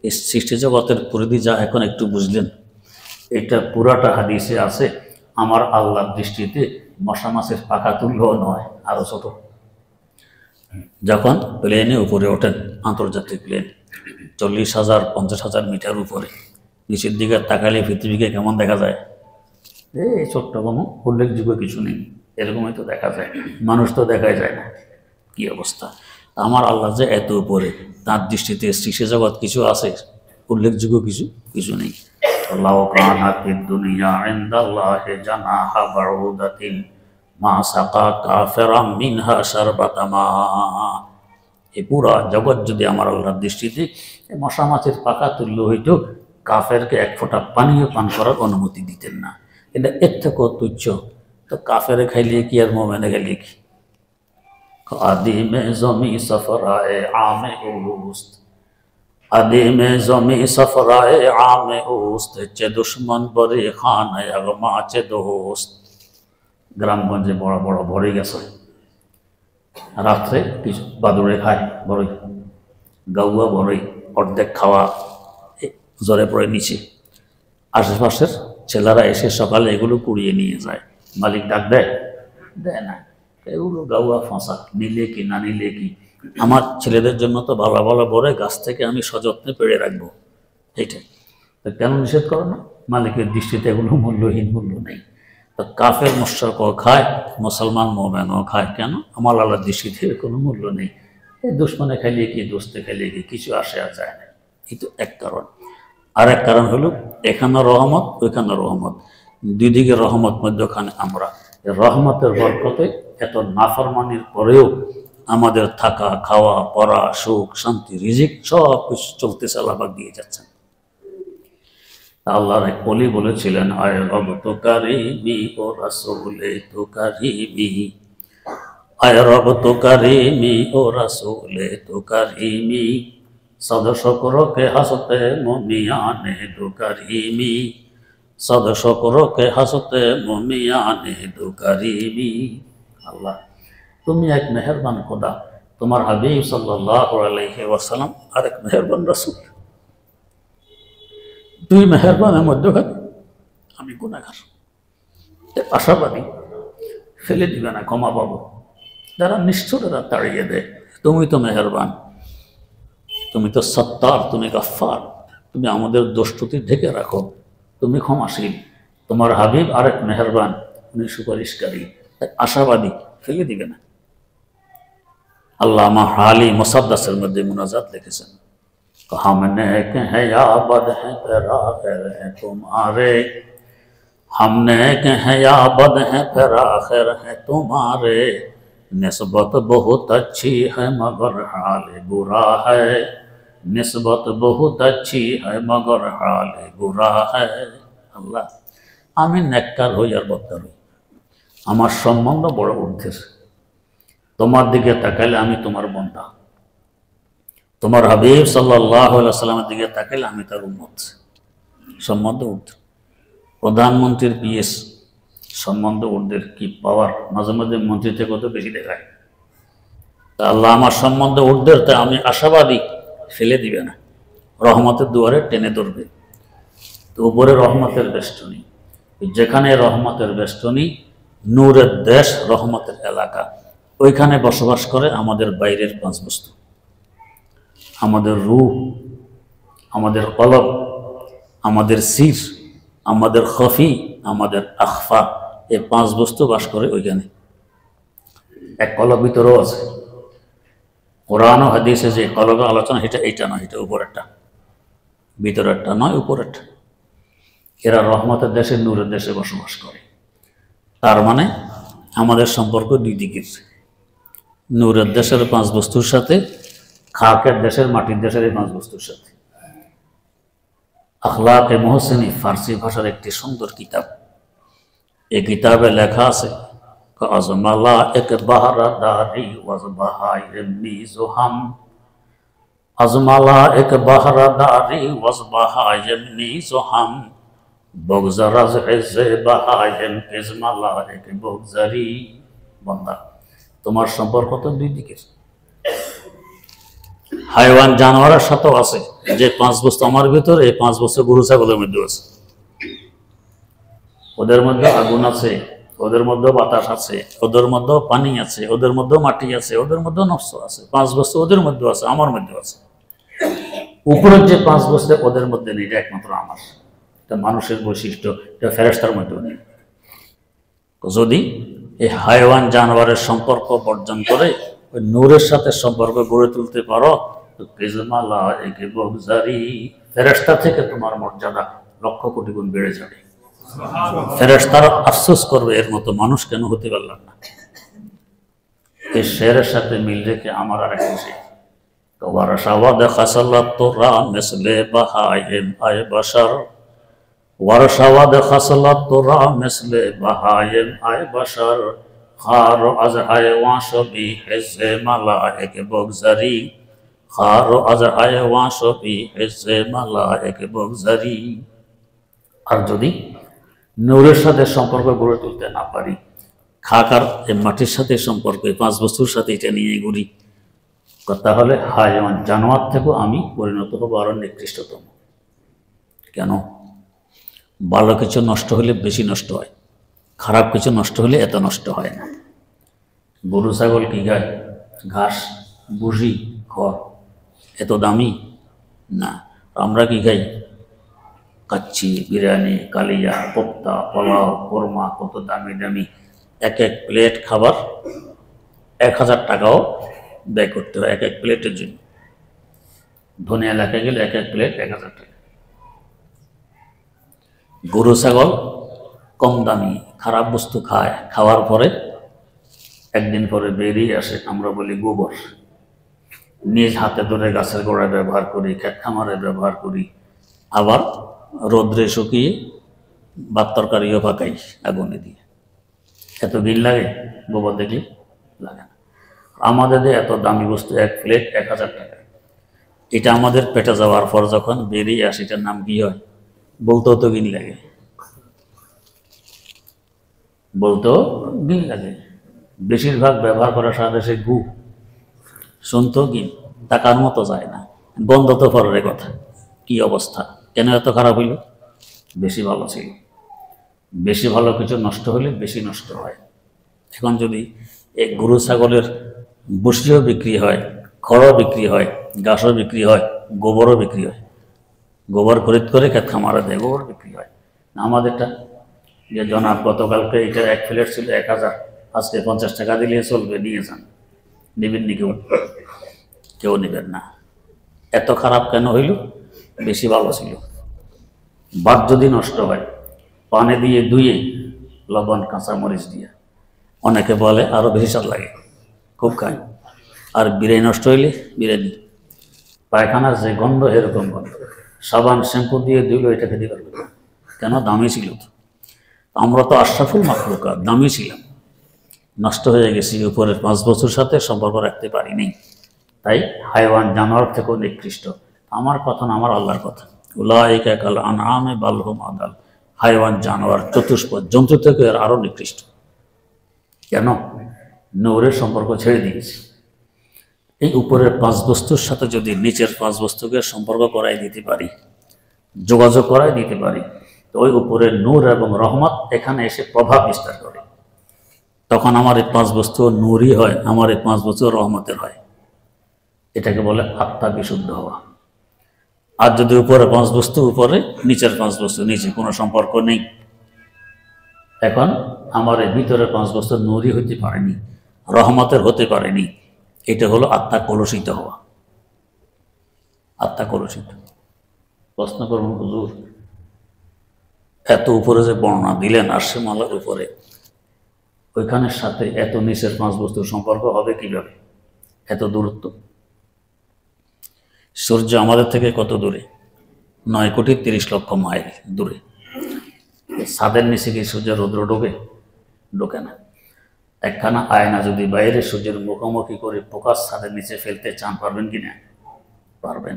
এই সৃষ্টি জগতের পরিধি যা এখন একটু বুঝলেন, এটা পুরাটা হাদিসে আছে। আমার আল্লাহর দৃষ্টিতে মশা মাছের পাখা তুল্য নয়, আরো ছোট। যখন প্লেনে উপরে ওঠেন, আন্তর্জাতিক প্লেন 40,000 50,000 মিটার উপরে, নিচের দিকে তাকালে পৃথিবীকে কেমন দেখা যায়? এই ছোট্ট কোনো উল্লেখযোগ্য কিছু নেই, এরকমই তো দেখা যায়, মানুষ তো দেখাই যায় না। কি অবস্থা! আমার আল্লাহ যে এত উপরে, তার দৃষ্টিতে সৃষ্টি জগৎ কিছু আছে উল্লেখযোগ্য? কিছু নেই। আল্লাহ কানা ফিদ দুনিয়া ইনদাল্লাহি জানাহা বাউদাতিন মা সাকা কাফিরাম মিনহা শারবাতা মা। এই পুরা জগৎ যদি আমার আল্লাহর দৃষ্টিতে মশা মাছের পাকা তুল্য হইত, কাফেরকে এক ফোঁটা পানীয় পান করার অনুমতি দিতেন না। এটা এর থেকেও তুচ্ছ, তো কাফেরে খাইলে কি আর মোমেনে গেলে কি? আদিমে জমি সফরায়ে আমে উস্ত, আদিমে জমি সফরায়ে আমে উস্ত, চে দুশ্মন বরে খানায় আগমা চে দোস্ত। গ্রামগঞ্জে বড় বড় ভরে গেছে, রাত্রে কিছু বাদুড়ে খায় বড়ই, গাউয়া বড়ই, অর্ধেক খাওয়া জ্বরে পড়ে নিচে। আশেপাশের ছেলেরা এসে সকালে এগুলো কুড়িয়ে নিয়ে যায়। মালিক ডাক দেয় না, এগুলো গাউয়া ফাঁসা, নিলে কি না নিলে কি, আমার ছেলেদের জন্য তো ভালো ভালো বড়ে গাছ থেকে আমি সযত্নে পেড়ে রাখবো, এইটাই। তো কেন নিষেধ করো না? মালিকের দৃষ্টিতে এগুলো মূল্যহীন, মূল্য নেই। তো কাফের মুশরিকও খায়, মুসলমান মোমেনও খায়, কেন? আমার আল্লাহর দৃষ্টিতে কোনো মূল্য নেই। এই দুশ্মনে খাইলে কি, দোস্তে খাইলে কি, কিছু আসে আর যায় না। এই তো এক কারণ। আর এক কারণ হলো এখানে রহমত, ওইখানে রহমত, দুই দিকে রহমত, মধ্যখানে আমরা। রহমতের বরকতে এত নাফরমানির পরেও আমাদের থাকা, খাওয়া, পড়া, সুখ, শান্তি, রিজিক সব কিছু চলতেছে, আল্লাহ পাক দিয়ে যাচ্ছেন। আল্লাহর এক ওলি বলেছিলেন, আয় রব তো কারিমি ও রাসূলে তো কারিমি, আয় রব তো কারিমি ও রাসূলে তো কারিমি, সদ শুকরকে হাসতে মুমিয়ানে দো কারিমি, সদ শুকরকে হাসতে মুমিয়ানে দো কারিমি। আল্লাহ, তুমি এক মেহেরবান খোদা, তোমার হাবিব সাল্লাল্লাহু আলাইহি ওয়াসাল্লাম আর এক মেহেরবান রাসূল। দুই মেহেরবানের মধ্যখানে আমি গুনাহগার, আশাবাদী, ফেলে দিবে না, ক্ষমা পাবো। যারা নিষ্ঠুরেরা তাড়িয়ে দেয়, তুমি তো মেহেরবান, তুমি তো সত্তার, তুমি গাফফার, তুমি আমাদের দোষত্রুটি ঢেকে রাখো, তুমি ক্ষমাশীল। তোমার হাবিব আরেক মেহেরবান, উনি সুপারিশকারী, আশাবাদী, ফেলে দিবে না। আল্লামা হালি মুসাদ্দাসের মধ্যে মুনাজাত লিখেছেন, हमने कहा बद है तेरा खैर है तुम्हारे, हमने कहा बद है तेरा खैर है तुम्हारे, निस्बत बहुत अच्छी है मगर हाल बुरा है, निस्बत बहुत अच्छी है मगर हाल बुरा है। আল্লাহ, আমি নেককার হই আর বদকার হই, আমার সম্বন্ধ বড় ঊর্ধ্বের। তোমার দিকে তাকাইলে আমি তোমার বান্দা, তোমার হাবিব সাল্লাল্লাহু আলাইহি ওয়াসাল্লামের দিকে তাকাইলে আমি তার উম্মত। সম্বন্ধ ঊর্ধ্বে। প্রধানমন্ত্রীর পিএস সম্বন্ধ ঊর্ধ্বের, কি পাওয়ার! মাঝে মাঝে মন্ত্রী থেকে কত বেশি দেখায়। তা আল্লাহ আমার সম্বন্ধ ঊর্ধ্বের, তাই আমি আশাবাদী, ফেলে দিবে না, রহমতের দুয়ারে টেনে ধরবে। তো উপরে রহমতের বেষ্টনী, যেখানে রহমতের বেষ্টনী, নূরের দেশ, রহমতের এলাকা, ওইখানে বসবাস করে আমাদের বাইরের পাঁচ বস্তু, আমাদের রূহ, আমাদের কলব, আমাদের সির, আমাদের খফি, আমাদের আখফা, এই পাঁচ বস্তু বাস করে ওইখানে। এক কলব ভিতরেও আছে। কোরআন ও হাদিসে যে কলবের আলোচনা, এটা এইটা নয়, এটা উপরেরটা, ভিতরেরটা নয়, উপরেরটা। এরা রহমতের দেশে, নূরের দেশে বসবাস করে। তার মানে আমাদের সম্পর্ক দুই দিকের, নূরের দেশের পাঁচ বস্তুর সাথে, খাকের দেশের, মাটির দেশের এই পাঁচ বস্তুর সাথে। আখলাকে মোহসিনী ফার্সি ভাষার একটি সুন্দর কিতাব। এই কিতাবে লেখা আছে, আজমালা এক বাহারাদারি ওয়াজবাহাই মিজুহাম, আজমালা এক বাহারাদারি ওয়াজবাহাই মিজুহাম, বগজারাজ এজে বাহায়েন কিজমালা এক বগজারি। বান্দা, তোমার সম্পর্ক তো দুই দিকের। হাইওয়ান জানোয়ারের সাথেও আছে, যে পাঁচ বস্তু আমার ভিতরে, এই পাঁচ বস্তু গরু ছাগলের মধ্যে আছে। ওদের মধ্যে আগুন আছে, ওদের মধ্যেও বাতাস আছে, ওদের মধ্যেও পানি আছে, ওদের মধ্যেও মাটি আছে, ওদের মধ্যেও নফস আছে, 5 বস্তু ওদের মধ্যেও আছে, আমার মধ্যেও আছে। উপরের যে 5 বস্তু ওদের মধ্যে নেই, এটা একমাত্র আমার। এটা মানুষের বৈশিষ্ট্য, এটা ফেরেশতার মধ্যেও নেই। যদি এই হাইওয়ান জানোয়ারের সম্পর্ক বর্জন করে ওই নূরের সাথে সম্পর্ক গড়ে তুলতে পারো, ফেরেশতা থেকে তোমার মর্যাদা লক্ষ কোটি গুণ বেড়ে যাবে। ফেরেশতারা আফসোস করবে এর মতো মানুষ কেন হতে পারলাম না। এই শেরের সাথে মিল রেখে আমার আর একটা শের, ওয়ারসাওয়াদ খাসালাত তোরা মিসলে বাহাইম আয় বাশার, ওয়ারসাওয়াদ খাসালাত তোরা মিসলে বাহাইম আয় বাশার, খার আজ হায়ওয়ান সবি হিজে মালায়েক বগজারি, খার আজ হায়ওয়ান সবি হিজে মালায়েক বগজারি। আর যদি নূরের সাথে সম্পর্ক গড়ে তুলতে না পারি, খাকার এই মাটির সাথে সম্পর্ক, 5 বস্তুর সাথে এটা নিয়ে ঘুরি, তাহলে হায়ওয়ান জানোয়ার থেকেও আমি পরিণত হবো আরো নিকৃষ্টতম। কেন? ভালো কিছু নষ্ট হলে বেশি নষ্ট হয়, খারাপ কিছু নষ্ট হলে এত নষ্ট হয় না। গরু ছাগল কি খায়? ঘাস, ভুসি, খড়। এত দামি না। আমরা কি খাই? কাচ্চি, বিরিয়ানি, কালিয়া, কোপ্তা, পোলাও, কোরমা, কত দামি দামি। এক এক প্লেট খাবার 1000 টাকাও ব্যয় করতে হয় এক এক প্লেটের জন্য। ধনী এলাকায় গেলে এক এক প্লেট 1000 টাকা। গরু ছাগল কম দামি, খারাপ বস্তু খায়, খাওয়ার পরে একদিন পরে বেরিয়ে আসে, আমরা বলি গোবর। নিজ হাতে ধরে গাছের গোড়ায় ব্যবহার করি, ক্ষেত খামারে ব্যবহার করি, আবার রোদ্রে শুকিয়ে ভাত তরকারিও পাকাই আগুনে দিয়ে। এত বিল লাগে গোবর দেখলে? লাগে না। আমাদের এত দামি বস্তু এক প্লেট 1000 টাকা। এটা আমাদের পেটে যাওয়ার পর যখন বেরিয়ে আসে, এটার নাম কি হয়? বলতেও তো গিন লাগে, বলতেও গিন লাগে। বেশিরভাগ ব্যবহার করার সাথে সে গু, শুনতেও গিন, টাকার মতো যায় না। গন্ধ তো পরের কথা। কি অবস্থা, কেন এত খারাপ হইল? বেশি ভালো ছিল। বেশি ভালো কিছু নষ্ট হলে বেশি নষ্ট হয়। এখন যদি এই গরু ছাগলের বসিও বিক্রি হয়, খড়ও বিক্রি হয়, ঘাসও বিক্রি হয়, গোবরও বিক্রি হয়। গোবর খরিদ করে ক্ষেত খামারে দেয়, গোবর বিক্রি হয়। আমাদেরটা যে জনাব গতকালকে এটা 1 প্লেট ছিল 1000, আজকে 50 টাকা দিলে চলবে, নিয়ে যান। নেবেন নি? কেউ নেবেন না। এত খারাপ কেন হইল? বেশি ভালো ছিল। ভাত যদি নষ্ট হয়, পানি দিয়ে ধুয়ে লবণ কাঁচামরিচ দিয়ে, অনেকে বলে আরো বেশি স্বাদ লাগে, খুব খায়। আর বিরিয়ানি নষ্ট হইলে, বিরিয়ানি পায়খানার যে গন্ধ, এরকম গন্ধ। সাবান শ্যাম্পু দিয়ে ধুইল, এটা খেতে পারবে না। কেন? দামি ছিল তো। আমরা তো আশরাফুল মাখলুকাত, দামি ছিলাম, নষ্ট হয়ে গেছি। উপরের 5 বছর সাথে সম্পর্ক রাখতে পারিনি, তাই হাইওয়ান জানোয়ার থেকেও নিকৃষ্ট। আমার কথা না, আমার আল্লাহর কথা। উলাইকা কাল আনআমি বাল হুম আদাল। হাইওয়ান জানোয়ার, চতুষ্পদ জন্তু থেকে এর আরো নিকৃষ্ট। কেন? নূরের সম্পর্ক ছেড়ে দিয়েছি। এই উপরের 5 বস্তুর সাথে যদি নিচের 5 বস্তুকে সম্পর্ক করাই দিতে পারি, যোগাযোগ করাই দিতে পারি, তো ওই উপরের নূর এবং রহমত এখানে এসে প্রভাব বিস্তার করে। তখন আমার এই 5 বস্তু নূরই হয়, আমার এই 5 বস্তু রহমতের হয়। এটাকে বলে আত্মা বিশুদ্ধ হওয়া। আর যদি উপরে 5 বস্তু উপরে, নিচের 5 বস্তু নিচে, কোনো সম্পর্ক নেই, এখন আমার এই ভিতরে 5 বস্তু নূরই হতে পারেনি, রহমতের হতে পারেনি। এটা হলো আত্মা কলুষিত হওয়া। আত্মা কলুষিত। প্রশ্ন করুন, হুজুর এত উপরে যে বর্ণনা দিলেন আরশে মালার উপরে, ওইখানের সাথে এত নিচের 5 বস্তুর সম্পর্ক হবে কিভাবে? এত দূরত্ব। সূর্য আমাদের থেকে কত দূরে? 9,30,00,000 মাইল দূরে। ছাদের নিচে কি সূর্যের রৌদ্র ঢোকে? ঢোকে না। একখানা আয়না যদি বাইরে সূর্যের মুখোমুখি করে ফোকাস ছাদের নিচে ফেলতে চান, পারবেন কি না? পারবেন।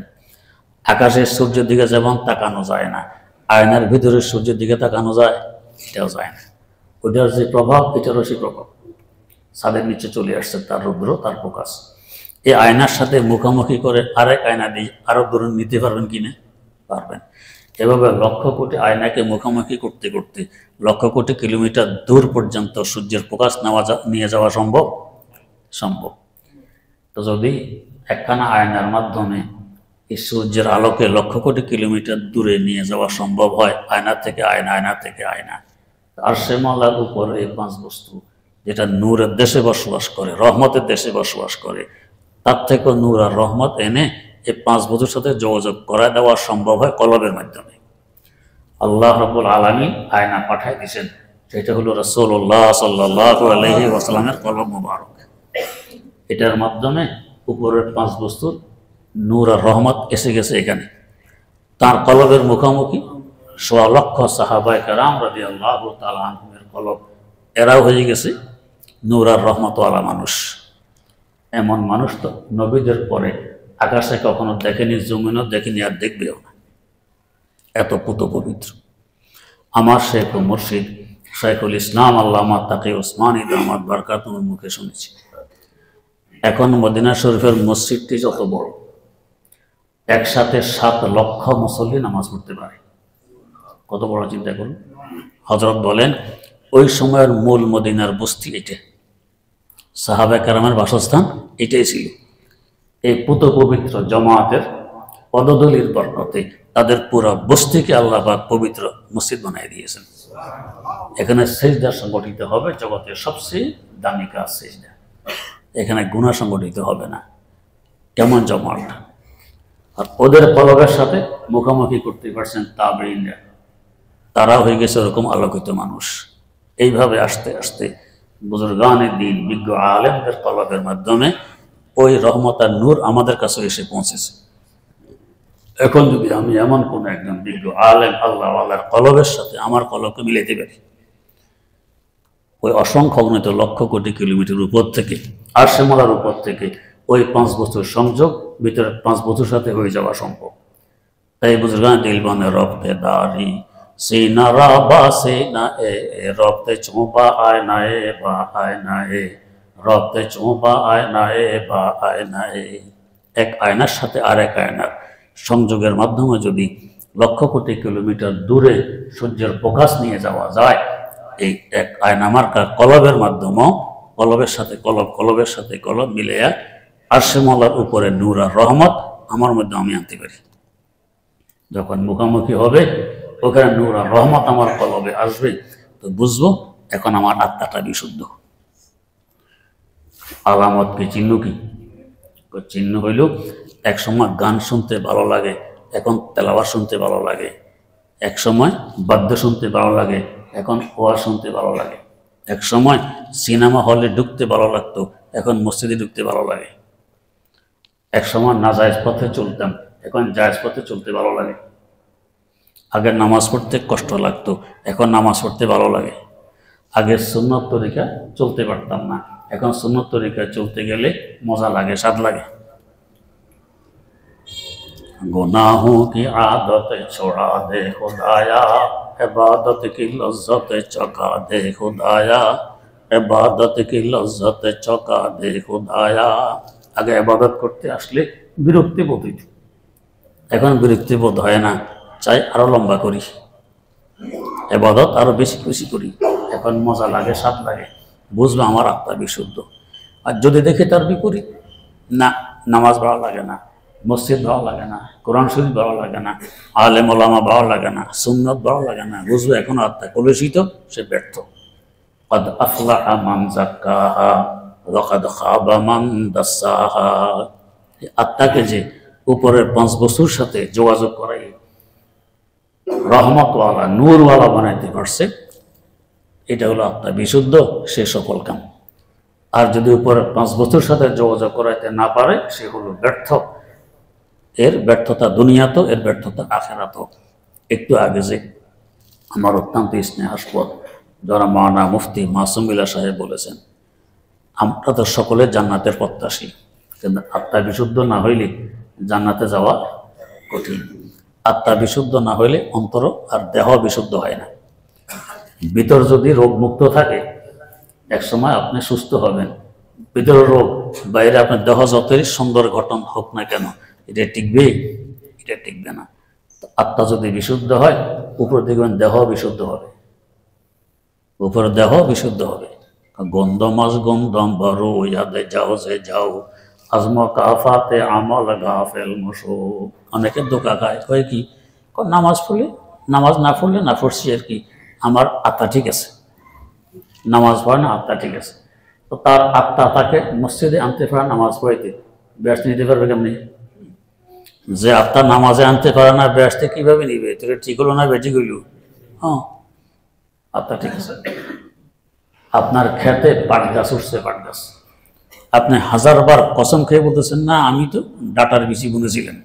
আকাশের সূর্যের দিকে যেমন তাকানো যায় না, আয়নার ভিতরে সূর্যের দিকে তাকানো যায়? এটাও যায় না। ওইটার যে প্রভাব, এটারও সেই প্রভাব। ছাদের নিচে চলে আসছে তার রৌদ্র, তার ফোকাস। এই আয়নার সাথে মুখোমুখি করে আরেক আয়না দিয়ে আরো দূরে নিতে পারবেন কিনা? পারবেন। এভাবে লক্ষ কোটি আয়নাকে মুখোমুখি করতে করতে লক্ষ কোটি কিলোমিটার দূর পর্যন্ত সূর্যের প্রকাশ নিয়ে যাওয়া সম্ভব? সম্ভব। তো যদি একখানা আয়নার মাধ্যমে এই সূর্যের আলোকে লক্ষ কোটি কিলোমিটার দূরে নিয়ে যাওয়া সম্ভব হয়, আয়না থেকে আয়না, আয়না থেকে আয়না, আরশে মাওলার উপর এই পাঁচ বস্তু যেটা নূরের দেশে বসবাস করে, রহমতের দেশে বসবাস করে, তার থেকেও নূর আর রহমত এনে এই পাঁচ বস্তুর সাথে যোগাযোগ করা দেওয়া সম্ভব হয় কলবের মাধ্যমে। আল্লাহ রাব্বুল আলামিন আয়না পাঠায় দিয়েছেন, সেটা হলো রাসূলুল্লাহ সাল্লাল্লাহু আলাইহি ওয়াসাল্লামের কলব মুবারক। এটার মাধ্যমে উপরের পাঁচ বস্তুর নূর আর রহমত এসে গেছে এখানে। তার কলবের মুখোমুখি সোয়া লক্ষ সাহাবায়ে কেরাম রাদিয়াল্লাহু তাআলা আনহুমের কলব, এরাও হয়ে গেছে নূর আর রহমতওয়ালা মানুষ। এমন মানুষ তো নবীদের পরে আকাশে কখনো দেখেনি, জমিনও দেখেনি, আর দেখবেও না, এত পুত পবিত্র। আমার শেখ ও মুর্শিদ শাইখুল ইসলাম আল্লামা তাকি ওসমানী দামাত বারকাতুহুর মুখে শুনেছি। এখন মদিনা শরীফের মসজিদটি যত বড়, একসাথে 7 লক্ষ মুসল্লি নামাজ পড়তে পারে। কত বড় চিন্তা করুন। হযরত বলেন, ওই সময়ের মূল মদিনার বস্তি এটা, সাহাবা কেরামের বাসস্থান এটাই ছিল। এই পুত পবিত্র জমাতের পদদলির বরকতে তাদের পুরো বস্তিকে আল্লাহ পাক পবিত্র মসজিদ বানিয়ে দিয়েছেন। এখানে সেজদা সংগঠিত হবে, জগতের সবচেয়ে দামি কাজ সেজদা। এখানে গুনাহ সংগঠিত হবে না। কেমন জমাট! আর ওদের কলবের সাথে মুখোমুখি করতে পারছেন তাবেঈনরা, তারা হয়ে গেছে ওরকম আলোকিত মানুষ। এইভাবে আস্তে আস্তে বুজুর্গানে দ্বীন, বিজ্ঞ আলেমদের কলবের মাধ্যমে ওই রহমত আর নূর আমাদের কাছে এসে পৌঁছেছে। এখন যদি আমি এমন কোন একজন বিজ্ঞ আলেম আল্লাহ আল্লাহর কলবের সাথে আমার কলবকে মিলাইতে পারি, ওই অসংখ্য অগণিত লক্ষ কোটি কিলোমিটার উপর থেকে, আরশে মাওলার উপর থেকে ওই 5 বস্তুর সংযোগ ভিতরে 5 বস্তুর সাথে হয়ে যাওয়া সম্ভব। তাই বুজুর্গান দিলবানে রবতে দারি सीना राबा सीना ए रबते चुंबा आयना ए बा आयना ए रबते चुंबा आयना ए बा आयना ए। এক আয়নার সাথে আরেক আয়নার সংযোগের মাধ্যমে যদি লক্ষ কোটি কিলোমিটার দূরে সূর্যের প্রকাশ নিয়ে যাওয়া যায়, এই এক আয়না মার্কার কলবের মাধ্যমে কলবের সাথে কলব, কলবের সাথে কলব মিলিয়ে আরশে মাওলার উপরে নূর আর রহমত আমার মধ্যে আমি আনতে পারি। যখন মুখোমুখি হবে ওখানে নূর আর রহমত আমার কলবে আসবে, তো বুঝবো এখন আমার আত্মাটা বিশুদ্ধ। আলামত কি, চিহ্ন কি? চিহ্ন হইল এক সময় গান শুনতে ভালো লাগে, এখন তেলাওয়াত শুনতে ভালো লাগে। এক সময় বাদ্য শুনতে ভালো লাগে, এখন ওয়াজ শুনতে ভালো লাগে। এক সময় সিনেমা হলে ঢুকতে ভালো লাগতো, এখন মসজিদে ঢুকতে ভালো লাগে। এক সময় নাজায়েজ পথে চলতাম, এখন জায়েজ পথে চলতে ভালো লাগে। আগে নামাজ পড়তে কষ্ট লাগতো, এখন নামাজ পড়তে ভালো লাগে। আগে সুন্নত তরিকা চলতে পারতাম না, এখন সুন্নত তরিকা চলতে গেলে মজা লাগে, স্বাদ লাগে। गुनाहों की आदत छोड़ा दे खुदाया, इबादत की लज्जत चखा दे खुदाया, इबादत की लज्जत चखा दे खुदाया। আগে ইবাদত করতে আসলে বিরক্তি বোধ হইত, এখন বিরক্তি বোধ হয় না, চাই আরো লম্বা করি, ইবাদত আরো বেশি বেশি করি, এখন মজা লাগে, স্বাদ লাগে, বুঝলো আমার আত্মা বিশুদ্ধ। আর যদি দেখে তার বিপরীত, না নামাজ ভালো লাগে না, মসজিদ ভালো লাগে না, কোরআন শরীফ ভালো লাগে না, আলেম ওলামা ভালো লাগে না, সুন্নত ভালো লাগে না, বুঝলো এখন আত্মা কলুষিত, সে ব্যর্থ। قد أفلح من زكاها وقد خاب من دساها। আত্মাকে যে উপরের 5 বস্তুর সাথে যোগাযোগ করাই রহমতওয়ালা নূরওয়ালা বানাইতে পারছে, এটা হলো আত্মা বিশুদ্ধ, সে সফল কাম। আর যদি উপরের 5 বস্তুর সাথে যোগাযোগ করাইতে না পারে, সে হলো ব্যর্থ। এর ব্যর্থতা দুনিয়াতেও, এর ব্যর্থতা আখিরাতেও। একটু আগে যে আমার অত্যন্ত স্নেহাস্পদ যারা মাওলানা মুফতি মাসুম বিল্লাহ সাহেব বলেছেন, আমরা তো সকলে জান্নাতের প্রত্যাশী, কিন্তু আত্মা বিশুদ্ধ না হইলে জান্নাতে যাওয়া কঠিন। আত্মা বিশুদ্ধ না হইলে অন্তর আর দেহ বিশুদ্ধ হয় না। ভিতর যদি রোগ মুক্ত থাকে, এক সময় আপনি সুস্থ হবেন। ভিতরের রোগ, বাইরে আপনার দেহ যতই সুন্দর গঠন হোক না কেন, এটা টিকবে? এটা টিকবে না। আত্মা যদি বিশুদ্ধ হয় উপর দিকে দেহ বিশুদ্ধ হবে, উপরে দেহ বিশুদ্ধ হবে। গন্ধম আজ গন্ধম বড় ইয়াদে যাও যে যাও আজম কাফাতে আমল গাফেল মশো। অনেকে দোকা খায়, কয় কি নামাজ পড়লে, নামাজ না পড়লে না পড়ছি আর কি, আমার আত্মা ঠিক আছে। নামাজ পড়ে না, আত্মা ঠিক আছে। তো তার আত্মা তাকে মসজিদে আনতে পারে নামাজ পড়াইতে, ব্যস্ত নিতে পারবে কেমনি? যে আত্মা নামাজে আনতে পারে না ব্যস্তে কিভাবে নিবে? তোকে ঠিক হলো না বেঠিক হইল? হ্যাঁ, আত্মা ঠিক আছে। আপনার খেতে পাট গাছ উঠছে, পাট গাছ, আপনি 1000 বার কসম খেয়ে বলতেছেন না আমি তো ডাটার বিচি বুনেছিলেন,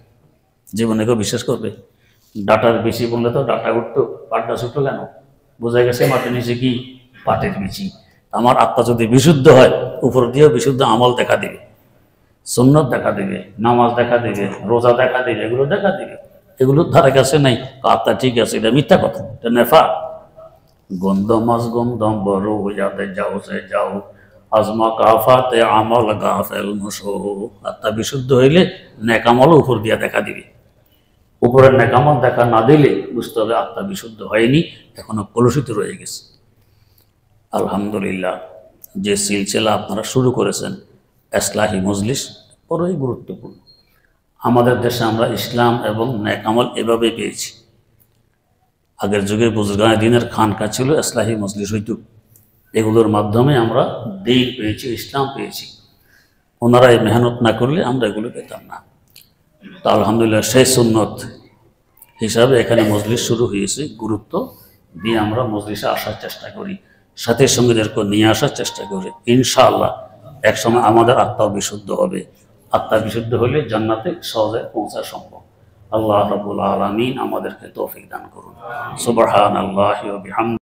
জীবনে কেউ বিশ্বাস করবে? ডাটার বিচি বুনলে তো ডাটা উঠতো, পাট গাছ উঠতো কেন? বোঝা গেছে মাটির নিচে কি পাটের বিচি। আমার আত্মা যদি বিশুদ্ধ হয় উপর দিয়েও বিশুদ্ধ আমল দেখা দিবে, সুন্নত দেখা দিবে, নামাজ দেখা দিবে, রোজা দেখা দিবে, এগুলো দেখা দিবে। এগুলোর ধারে কাছে নাই, আত্মা ঠিক আছে, এটা মিথ্যা কথা, এটা নেফা। গন্ধম আজ গন্ধম বড় যাতে যাও সে যাও আজমা কাফাতে আমল গাফেল মশো। আত্মা বিশুদ্ধ হইলে নেকামল উপর দিয়া দেখা দিবে। উপরের নেকামল দেখা না দিলে বুঝতে হবে আত্মা বিশুদ্ধ হয়নি, এখনো কলুষিত রয়ে গেছে। আলহামদুলিল্লাহ, যে সিলসিলা আপনারা শুরু করেছেন ইসলাহি মজলিস বড়ই গুরুত্বপূর্ণ। আমাদের দেশে আমরা ইসলাম এবং নেকামল এভাবে পেয়েছি। আগের যুগে বুজুর্গানে দিনের খানকা ছিল, ইসলাহি মজলিস হইত, এগুলোর মাধ্যমে আমরা দিন পেয়েছি, ইসলাম পেয়েছি। ওনারা এই মেহনত না করলে আমরা এগুলো পেতাম না। তো আলহামদুলিল্লাহ সেই সুন্নত হিসাবে এখানে মজলিস শুরু হয়েছে, গুরুত্ব দিয়ে আমরা মজলিসে আসার চেষ্টা করি, সাথী সঙ্গীদেরকে নিয়ে আসার চেষ্টা করি। ইনশাআল্লাহ একসময় আমাদের আত্মাও বিশুদ্ধ হবে। আত্মা বিশুদ্ধ হলে জান্নাতে সহজে পৌঁছা সম্ভব। আল্লাহ রাব্বুল আলামিন আমাদেরকে তৌফিক দান করুন। সুবহানাল্লাহি ওয়া বিহামদিহি।